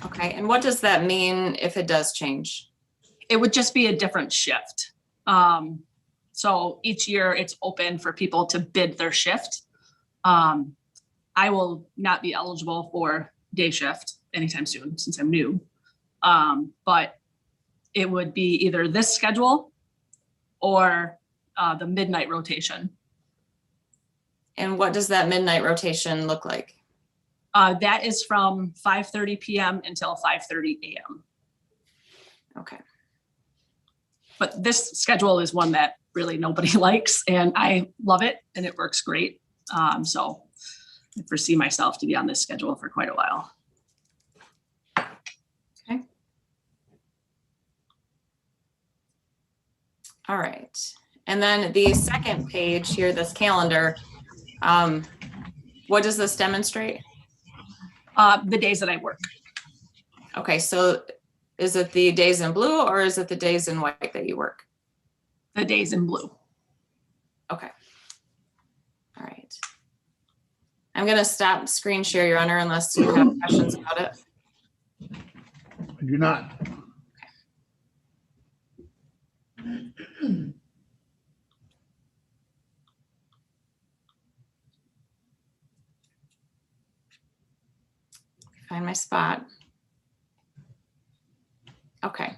Okay. And what does that mean if it does change? It would just be a different shift. So each year it's open for people to bid their shift. I will not be eligible for day shift anytime soon since I'm new. But it would be either this schedule or the midnight rotation. And what does that midnight rotation look like? That is from 5:30 p.m. until 5:30 a.m. Okay. But this schedule is one that really nobody likes, and I love it, and it works great. So I foresee myself to be on this schedule for quite a while. Okay. All right. And then the second page here, this calendar, what does this demonstrate? The days that I work. Okay, so is it the days in blue or is it the days in white that you work? The days in blue. Okay. All right. I'm going to stop screen share, Your Honor, unless you have questions about it. I do not. Find my spot. Okay.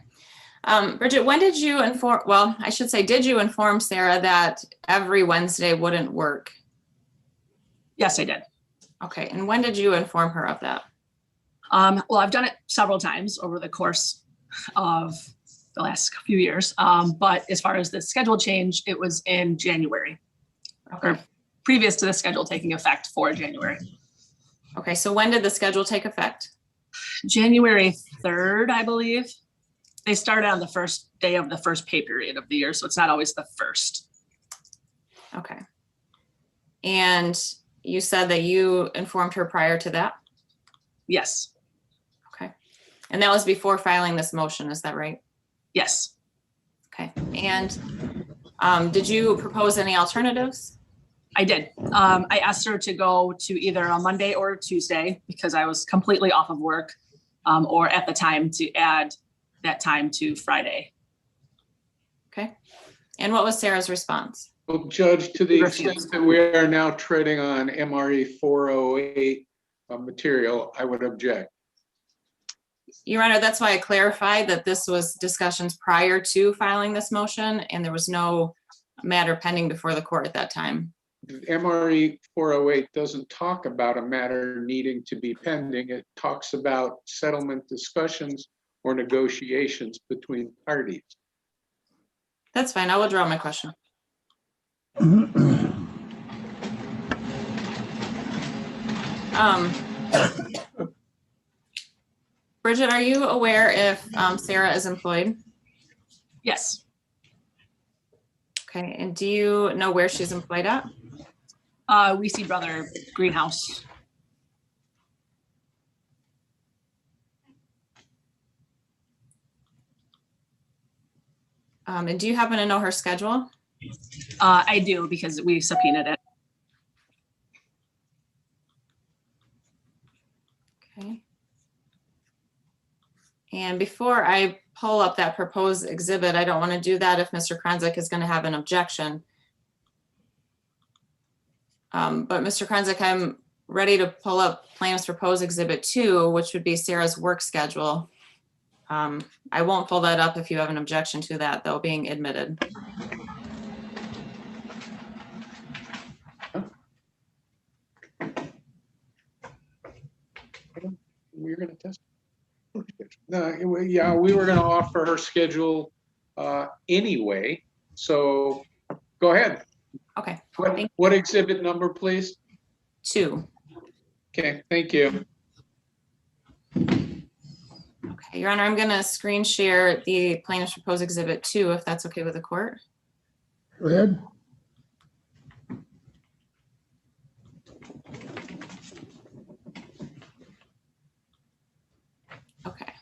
Bridget, when did you inform, well, I should say, did you inform Sarah that every Wednesday wouldn't work? Yes, I did. Okay, and when did you inform her of that? Well, I've done it several times over the course of the last few years. But as far as the schedule change, it was in January, or previous to the schedule taking effect for January. Okay, so when did the schedule take effect? January 3rd, I believe. They started on the first day of the first pay period of the year, so it's not always the first. Okay. And you said that you informed her prior to that? Yes, Okay. And that was before filing this motion, is that right? yes. Okay. And did you propose any alternatives? I did. I asked her to go to either a Monday or a Tuesday because I was completely off of work, or at the time to add that time to Friday. Okay. And what was Sarah's response? Well, Judge, to the Refused. extent that we are now treading on MRE 408 material, I would object. Your Honor, that's why I clarified that this was discussions prior to filing this motion, and there was no matter pending before the court at that time. MRE 408 doesn't talk about a matter needing to be pending. It talks about settlement discussions or negotiations between parties. That's fine. I'll withdraw my question. Bridget, are you aware if Sarah is employed? Yes. Okay, and do you know where she's employed at? We see Brother Greenhouse. And do you happen to know her schedule? I do because we subpoenaed it. Okay. And before I pull up that proposed exhibit, I don't want to do that if Mr. Kronzik is going to have an objection. But Mr. Kronzik, I'm ready to pull up Plaintiff's Proposed Exhibit 2, which would be Sarah's work schedule. I won't pull that up if you have an objection to that, though, being admitted. We're going to test. No, yeah, we were going to offer her schedule anyway. So go ahead. Okay. What exhibit number, please? 2. Okay, thank you. Okay, Your Honor, I'm going to screen share the Plaintiff's Proposed Exhibit 2, if that's okay with the court. Go ahead. Okay.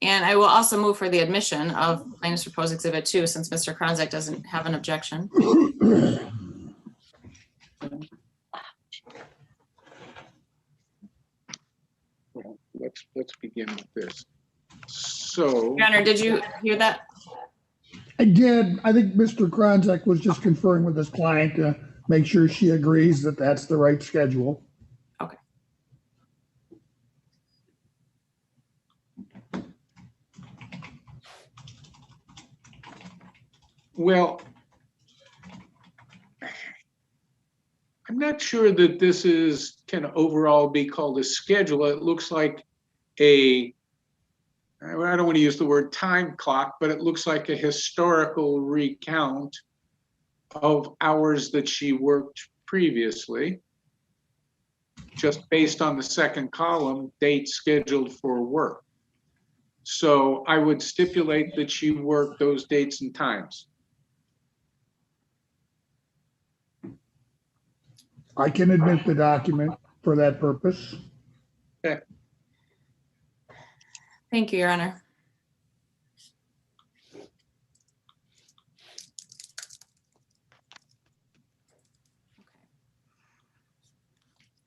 And I will also move for the admission of Plaintiff's Proposed Exhibit 2, since Mr. Kronzik doesn't have an objection. Well, let's begin with this. So, Your Honor, did you hear that? I did. I think Mr. Kronzik was just conferring with his client to make sure she agrees that that's the right schedule. Okay. well, I'm not sure that this can overall be called a schedule. It looks like I don't want to use the word time clock, but it looks like a historical recount of hours that she worked previously, just based on the second column, dates scheduled for work. So I would stipulate that she worked those dates and times. I can admit the document for that purpose. Okay. Thank you, Your Honor.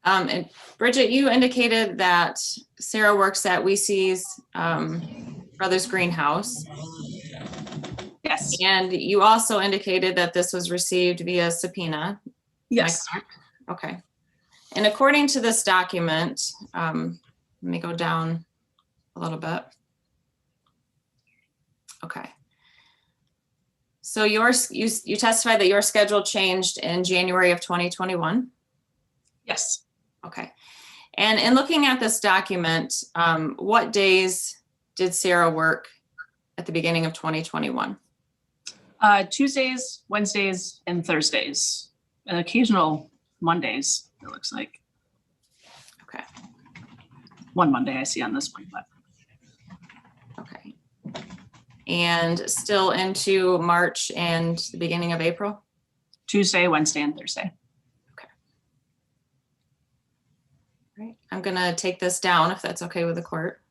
And Bridget, you indicated that Sarah works at Weesey's Brothers Greenhouse. Yes. And you also indicated that this was received via subpoena. Yes. Okay. And according to this document, let me go down a little bit. Okay. So you testified that your schedule changed in January of 2021? Yes. Okay. And in looking at this document, what days did Sarah work at the beginning of 2021? Tuesdays, Wednesdays, and Thursdays, and occasional Mondays, it looks like. Okay. One Monday I see on this one, but Okay. And still into March and the beginning of April? Tuesday, Wednesday, and Thursday. Right. I'm gonna take this down if that's okay with the court.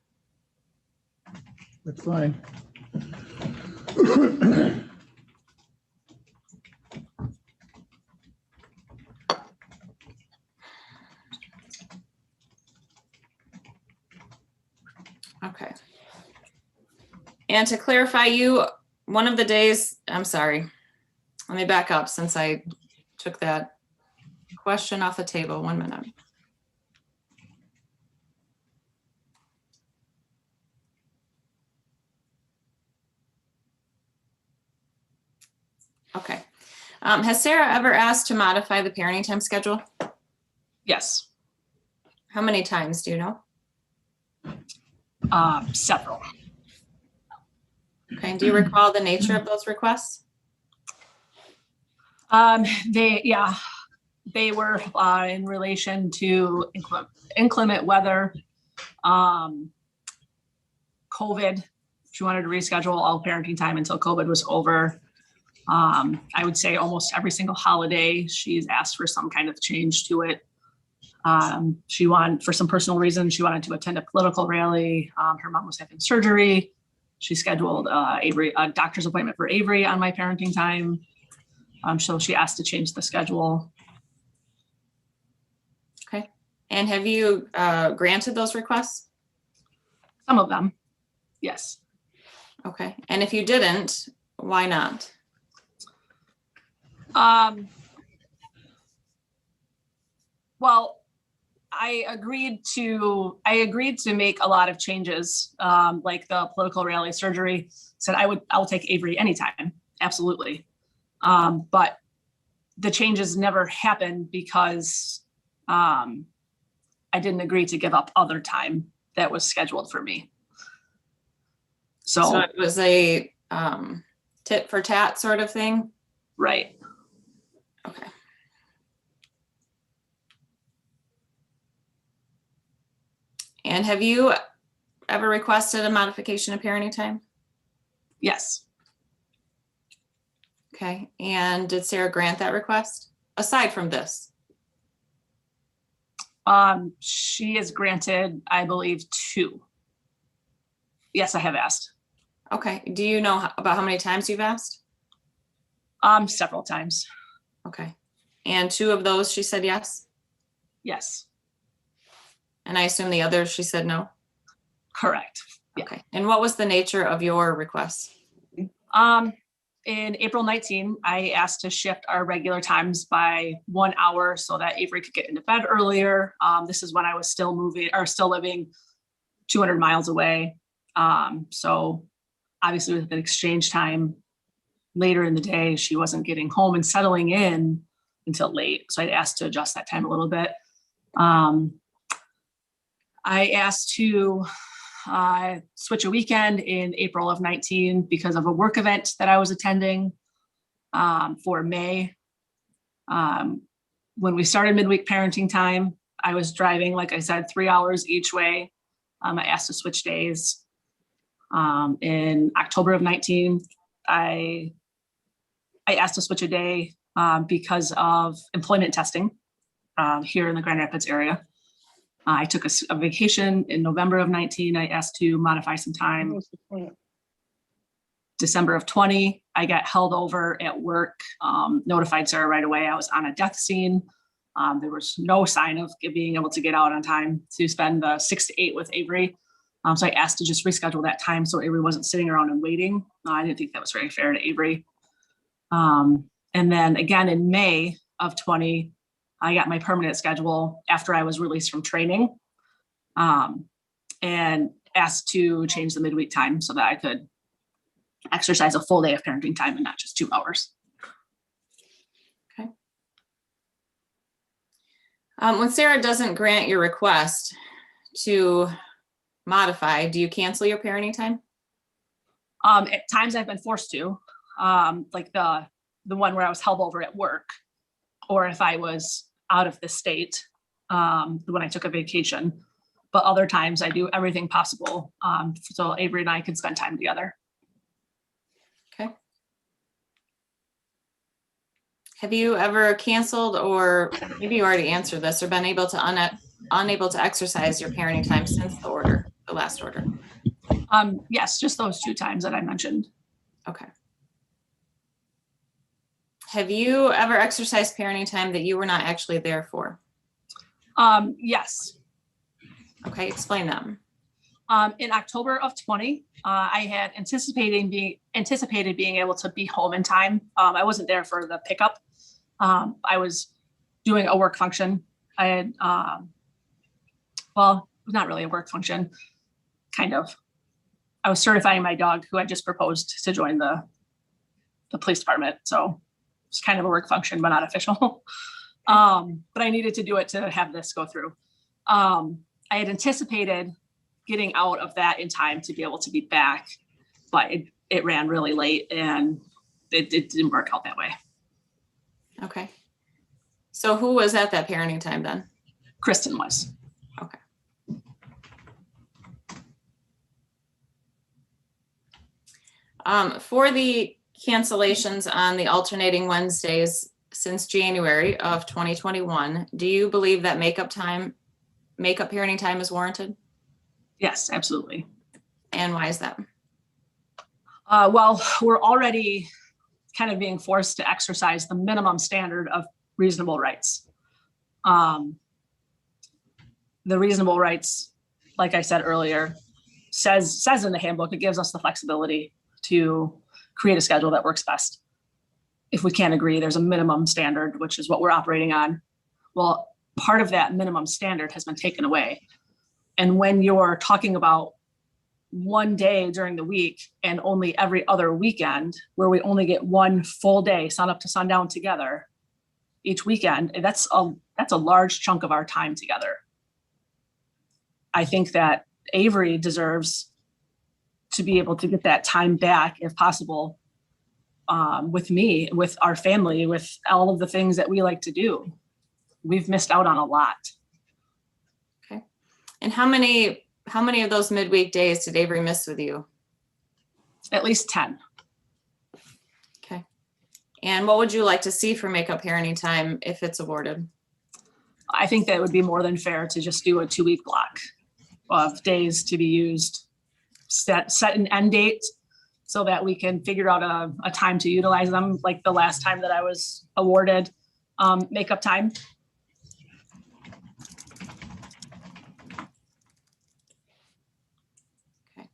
That's fine. Okay. And to clarify, one of the days, I'm sorry, let me back up since I took that question off the table. 1 minute. Okay. Has Sarah ever asked to modify the parenting time schedule? Yes, How many times do you know? several. Okay. And do you recall the nature of those requests? They were in relation to inclement weather, COVID. She wanted to reschedule all parenting time until COVID was over. I would say almost every single holiday, she's asked for some kind of change to it. For some personal reasons, she wanted to attend a political rally. Her mom was having surgery. She scheduled a doctor's appointment for Avery on my parenting time. So she asked to change the schedule. Okay. And have you granted those requests? Some of them, yes. Okay. And if you didn't, why not? Well, I agreed to make a lot of changes, like the political rally surgery. Said I'll take Avery anytime, absolutely. But the changes never happened because I didn't agree to give up other time that was scheduled for me. So it was a tit for tat sort of thing? Right. Okay. And have you ever requested a modification of parenting time? Yes. Okay. And did Sarah grant that request aside from this? She has granted, I believe, 2. Yes, I have asked. Okay. Do you know about how many times you've asked? Several times. Okay. And 2 of those, she said yes? Yes, And I assume the others, she said no? correct. Yeah. Okay. And what was the nature of your request? In April 19, I asked to shift our regular times by 1 hour so that Avery could get into bed earlier. This is when I was still living 200 miles away. So obviously with the exchange time later in the day, she wasn't getting home and settling in until late. So I asked to adjust that time a little bit. I asked to switch a weekend in April of 19 because of a work event that I was attending for May. When we started midweek parenting time, I was driving, like I said, 3 hours each way. I asked to switch days. In October of 19, I asked to switch a day because of employment testing here in the Grand Rapids area. I took a vacation in November of 19. I asked to modify some time. December of 20, I got held over at work, notified Sarah right away. I was on a death scene. There was no sign of being able to get out on time to spend 6 to 8 with Avery. So I asked to just reschedule that time so Avery wasn't sitting around and waiting. I didn't think that was very fair to Avery. And then again in May of 20, I got my permanent schedule after I was released from training, and asked to change the midweek time so that I could exercise a full day of parenting time and not just 2 hours. When Sarah doesn't grant your request to modify, do you cancel your parenting time? At times I've been forced to, like the one where I was held over at work, or if I was out of the state, when I took a vacation. But other times I do everything possible, so Avery and I can spend time together. Okay. Have you ever canceled, or maybe you already answered this, or been unable to exercise your parenting time since the last order? Yes, just those 2 times that I mentioned. Okay. Have you ever exercised parenting time that you were not actually there for? Yes. Okay, explain them. In October of 20, I had anticipated being able to be home in time. I wasn't there for the pickup. I was doing a work function. I had, well, not really a work function, kind of. I was certifying my dog, who I just proposed to join the police department. So it's kind of a work function, but not official. But I needed to do it to have this go through. I had anticipated getting out of that in time to be able to be back, but it ran really late and it didn't work out that way. Okay. So who was at that parenting time then? Kristen was. Okay. For the cancellations on the alternating Wednesdays since January of 2021, do you believe that makeup parenting time is warranted? Yes, absolutely. And why is that? Well, we're already kind of being forced to exercise the minimum standard of reasonable rights. The reasonable rights, like I said earlier, says in the handbook, it gives us the flexibility to create a schedule that works best. If we can't agree, there's a minimum standard, which is what we're operating on. Well, part of that minimum standard has been taken away. And when you're talking about one day during the week and only every other weekend, where we only get one full day, sun up to sundown together each weekend, that's a large chunk of our time together. I think that Avery deserves to be able to get that time back if possible, with me, with our family, with all of the things that we like to do. We've missed out on a lot. Okay. And how many of those midweek days did Avery miss with you? At least 10. Okay. And what would you like to see for makeup parenting time if it's awarded? I think that would be more than fair to just do a 2-week block of days to be used, set an end date so that we can figure out a time to utilize them, like the last time that I was awarded makeup time. Okay.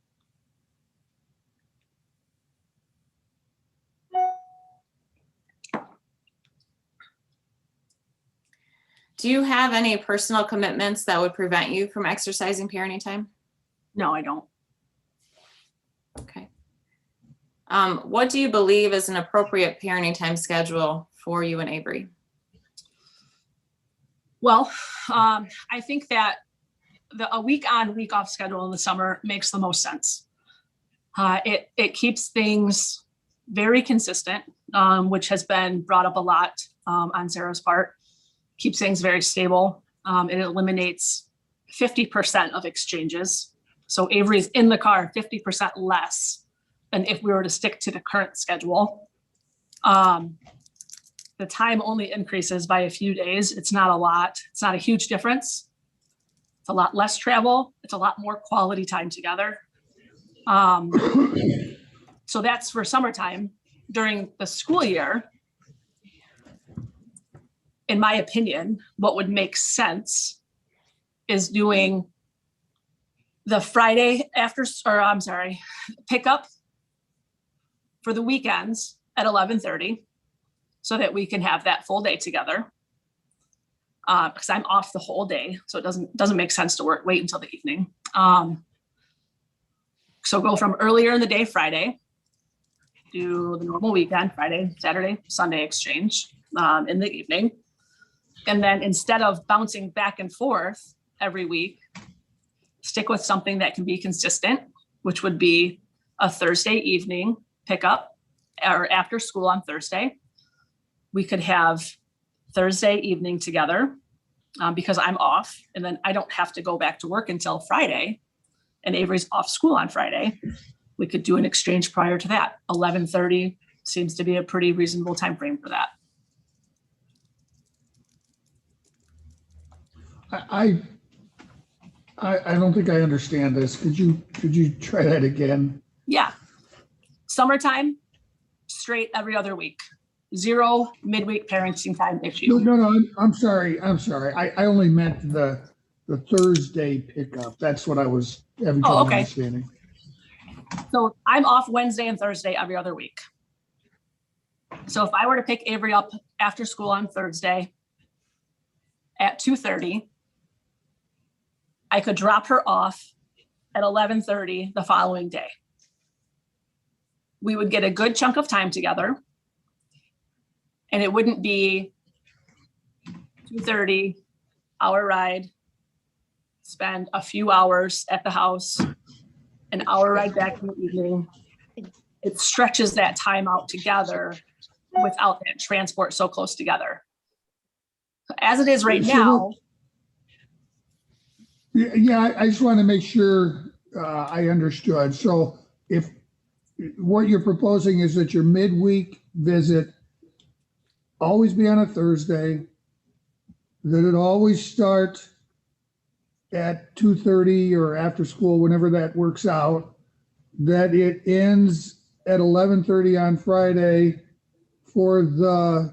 Do you have any personal commitments that would prevent you from exercising parenting time? No, I don't. Okay. What do you believe is an appropriate parenting time schedule for you and Avery? Well, I think that a week on, week off schedule in the summer makes the most sense. It keeps things very consistent, which has been brought up a lot on Sarah's part. Keeps things very stable. It eliminates 50% of exchanges. So Avery's in the car 50% less than if we were to stick to the current schedule. The time only increases by a few days. It's not a lot. It's not a huge difference. It's a lot less travel. It's a lot more quality time together. So that's for summertime. During the school year, in my opinion, what would make sense is doing the Friday pickup for the weekends at 11:30 so that we can have that full day together. Because I'm off the whole day, so it doesn't make sense to wait until the evening. So go from earlier in the day, Friday, do the normal weekend, Friday, Saturday, Sunday exchange in the evening. And then instead of bouncing back and forth every week, stick with something that can be consistent, which would be a Thursday evening pickup or after school on Thursday. We could have Thursday evening together because I'm off, and then I don't have to go back to work until Friday, and Avery's off school on Friday. We could do an exchange prior to that. 11:30 seems to be a pretty reasonable time frame for that. I don't think I understand this. Could you try that again? Yeah. Summertime, straight every other week. 0 midweek parenting time issue. No, I'm sorry. I only meant the Thursday pickup. That's what I was having trouble okay. understanding. So I'm off Wednesday and Thursday every other week. So if I were to pick Avery up after school on Thursday at 2:30, I could drop her off at 11:30 the following day. We would get a good chunk of time together, and it wouldn't be 2:30 hour ride, spend a few hours at the house, an hour ride back in the evening. It stretches that time out together without that transport so close together. As it is right now. Yeah, I just want to make sure I understood. So if what you're proposing is that your midweek visit always be on a Thursday, that it always start at 2:30 or after school, whenever that works out, that it ends at 11:30 on Friday for the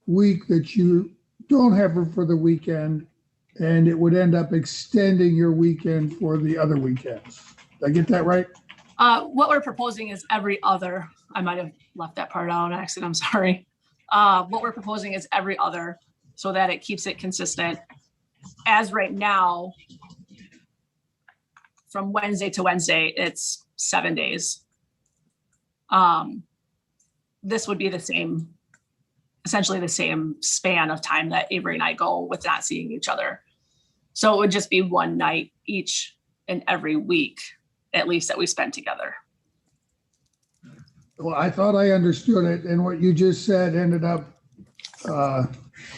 week that you don't have her for the weekend, and it would end up extending your weekend for the other weekends. Did I get that right? What we're proposing is every other, I might have left that part out on accident, I'm sorry. What we're proposing is every other, so that it keeps it consistent. As right now, from Wednesday to Wednesday, it's 7 days. This would be the same, essentially the same span of time that Avery and I go with not seeing each other. So it would just be one night each and every week, at least, that we spend together. Well, I thought I understood it, and what you just said ended up,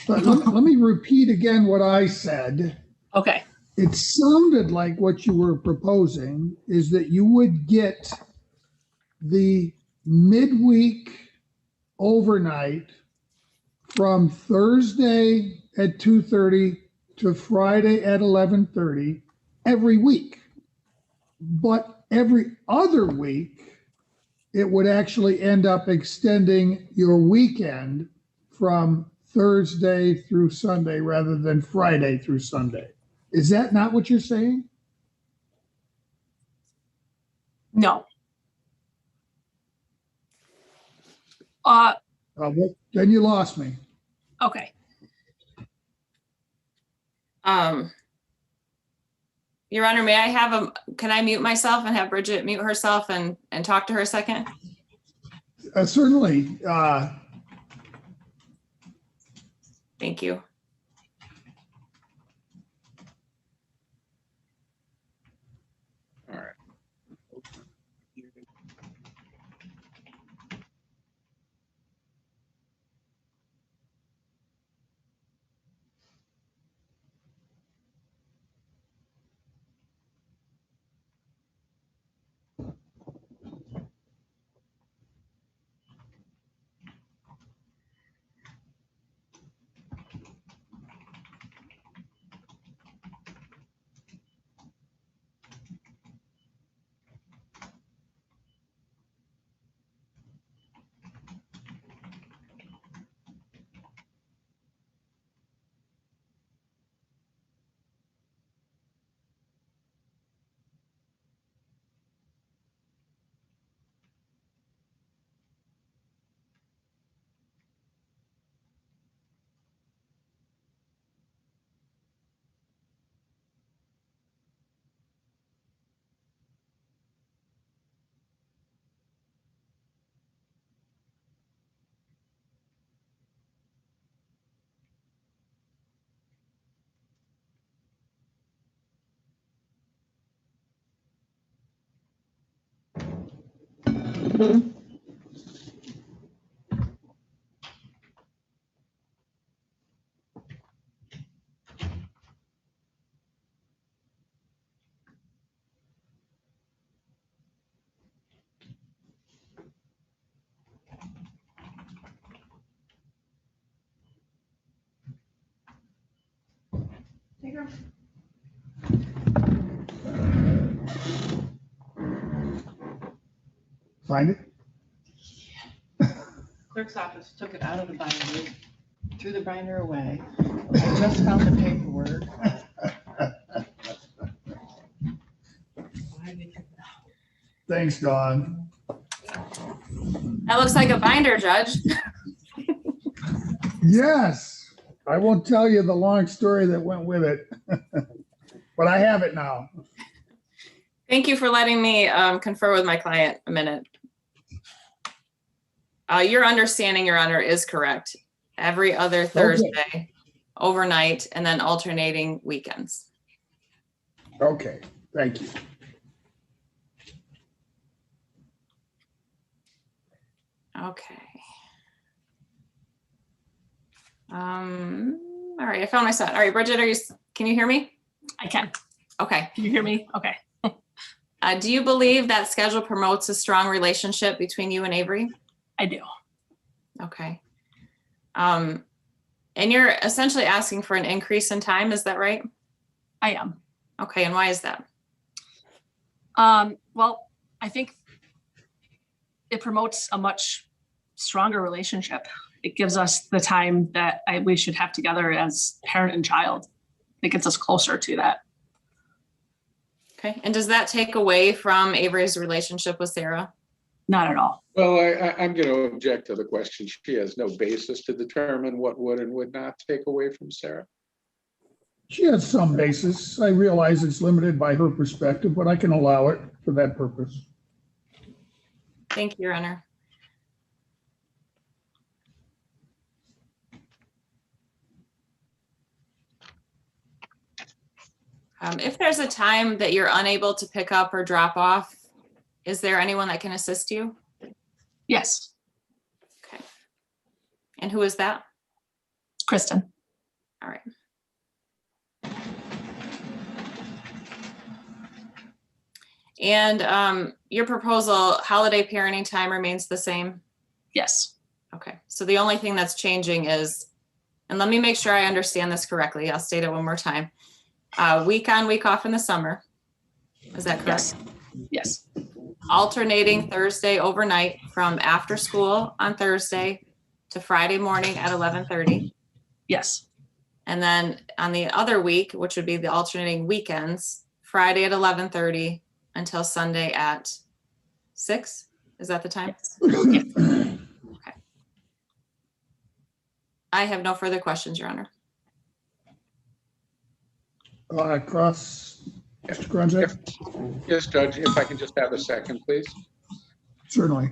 let me repeat again what I said. Okay. It sounded like what you were proposing is that you would get the midweek overnight from Thursday at 2:30 to Friday at 11:30 every week. But every other week, it would actually end up extending your weekend from Thursday through Sunday rather than Friday through Sunday. Is that not what you're saying? No. Well, then you lost me. Okay. Your Honor, may I have can I mute myself and have Bridget mute herself and talk to her a second? Certainly. Thank you. All right. Find it? Clerk's office took it out of the binder, threw the binder away. I just found the paperwork. Why did they take it out? Thanks, Dawn. That looks like a binder, Judge. Yes, I won't tell you the long story that went with it, but I have it now. Thank you for letting me confer with my client a minute. Your understanding, Your Honor, is correct. Every other Thursday, overnight, and then alternating weekends. Okay, thank you. Okay. All right, I found my spot. All right, Bridget, can you hear me? I can. Okay. Can you hear me? Okay. Do you believe that schedule promotes a strong relationship between you and Avery? I do. Okay. And you're essentially asking for an increase in time, is that right? I am. Okay, and why is that? Well, I think it promotes a much stronger relationship. It gives us the time that we should have together as parent and child. It gets us closer to that. Okay, and does that take away from Avery's relationship with Sarah? Not at all. Well, I'm going to object to the question. She has no basis to determine what would and would not take away from Sarah. She has some basis. I realize it's limited by her perspective, but I can allow it for that purpose. Thank you, Your Honor. If there's a time that you're unable to pick up or drop off, is there anyone that can assist you? Yes, Okay. And who is that? Kristen. All right. And your proposal, holiday parenting time remains the same? Yes. Okay, so the only thing that's changing is, and let me make sure I understand this correctly. I'll state it one more time. Week on, week off in the summer. Is that correct? Yes. Alternating Thursday overnight from after school on Thursday to Friday morning at 11:30. Yes. And then on the other week, which would be the alternating weekends, Friday at 11:30 until Sunday at 6. Is that the time? Yes. Okay. I have no further questions, Your Honor. Cross, Mr. Grunzek? Yes, Judge, if I can just have a second, please. Certainly.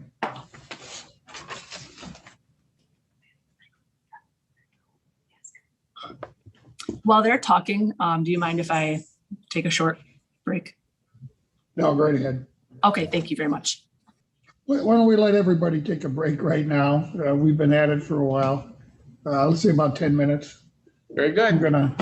While they're talking, do you mind if I take a short break? No, go right ahead. Okay, thank you very much. Why don't we let everybody take a break right now? We've been at it for a while. Let's say about 10 minutes. Very I'm good. gonna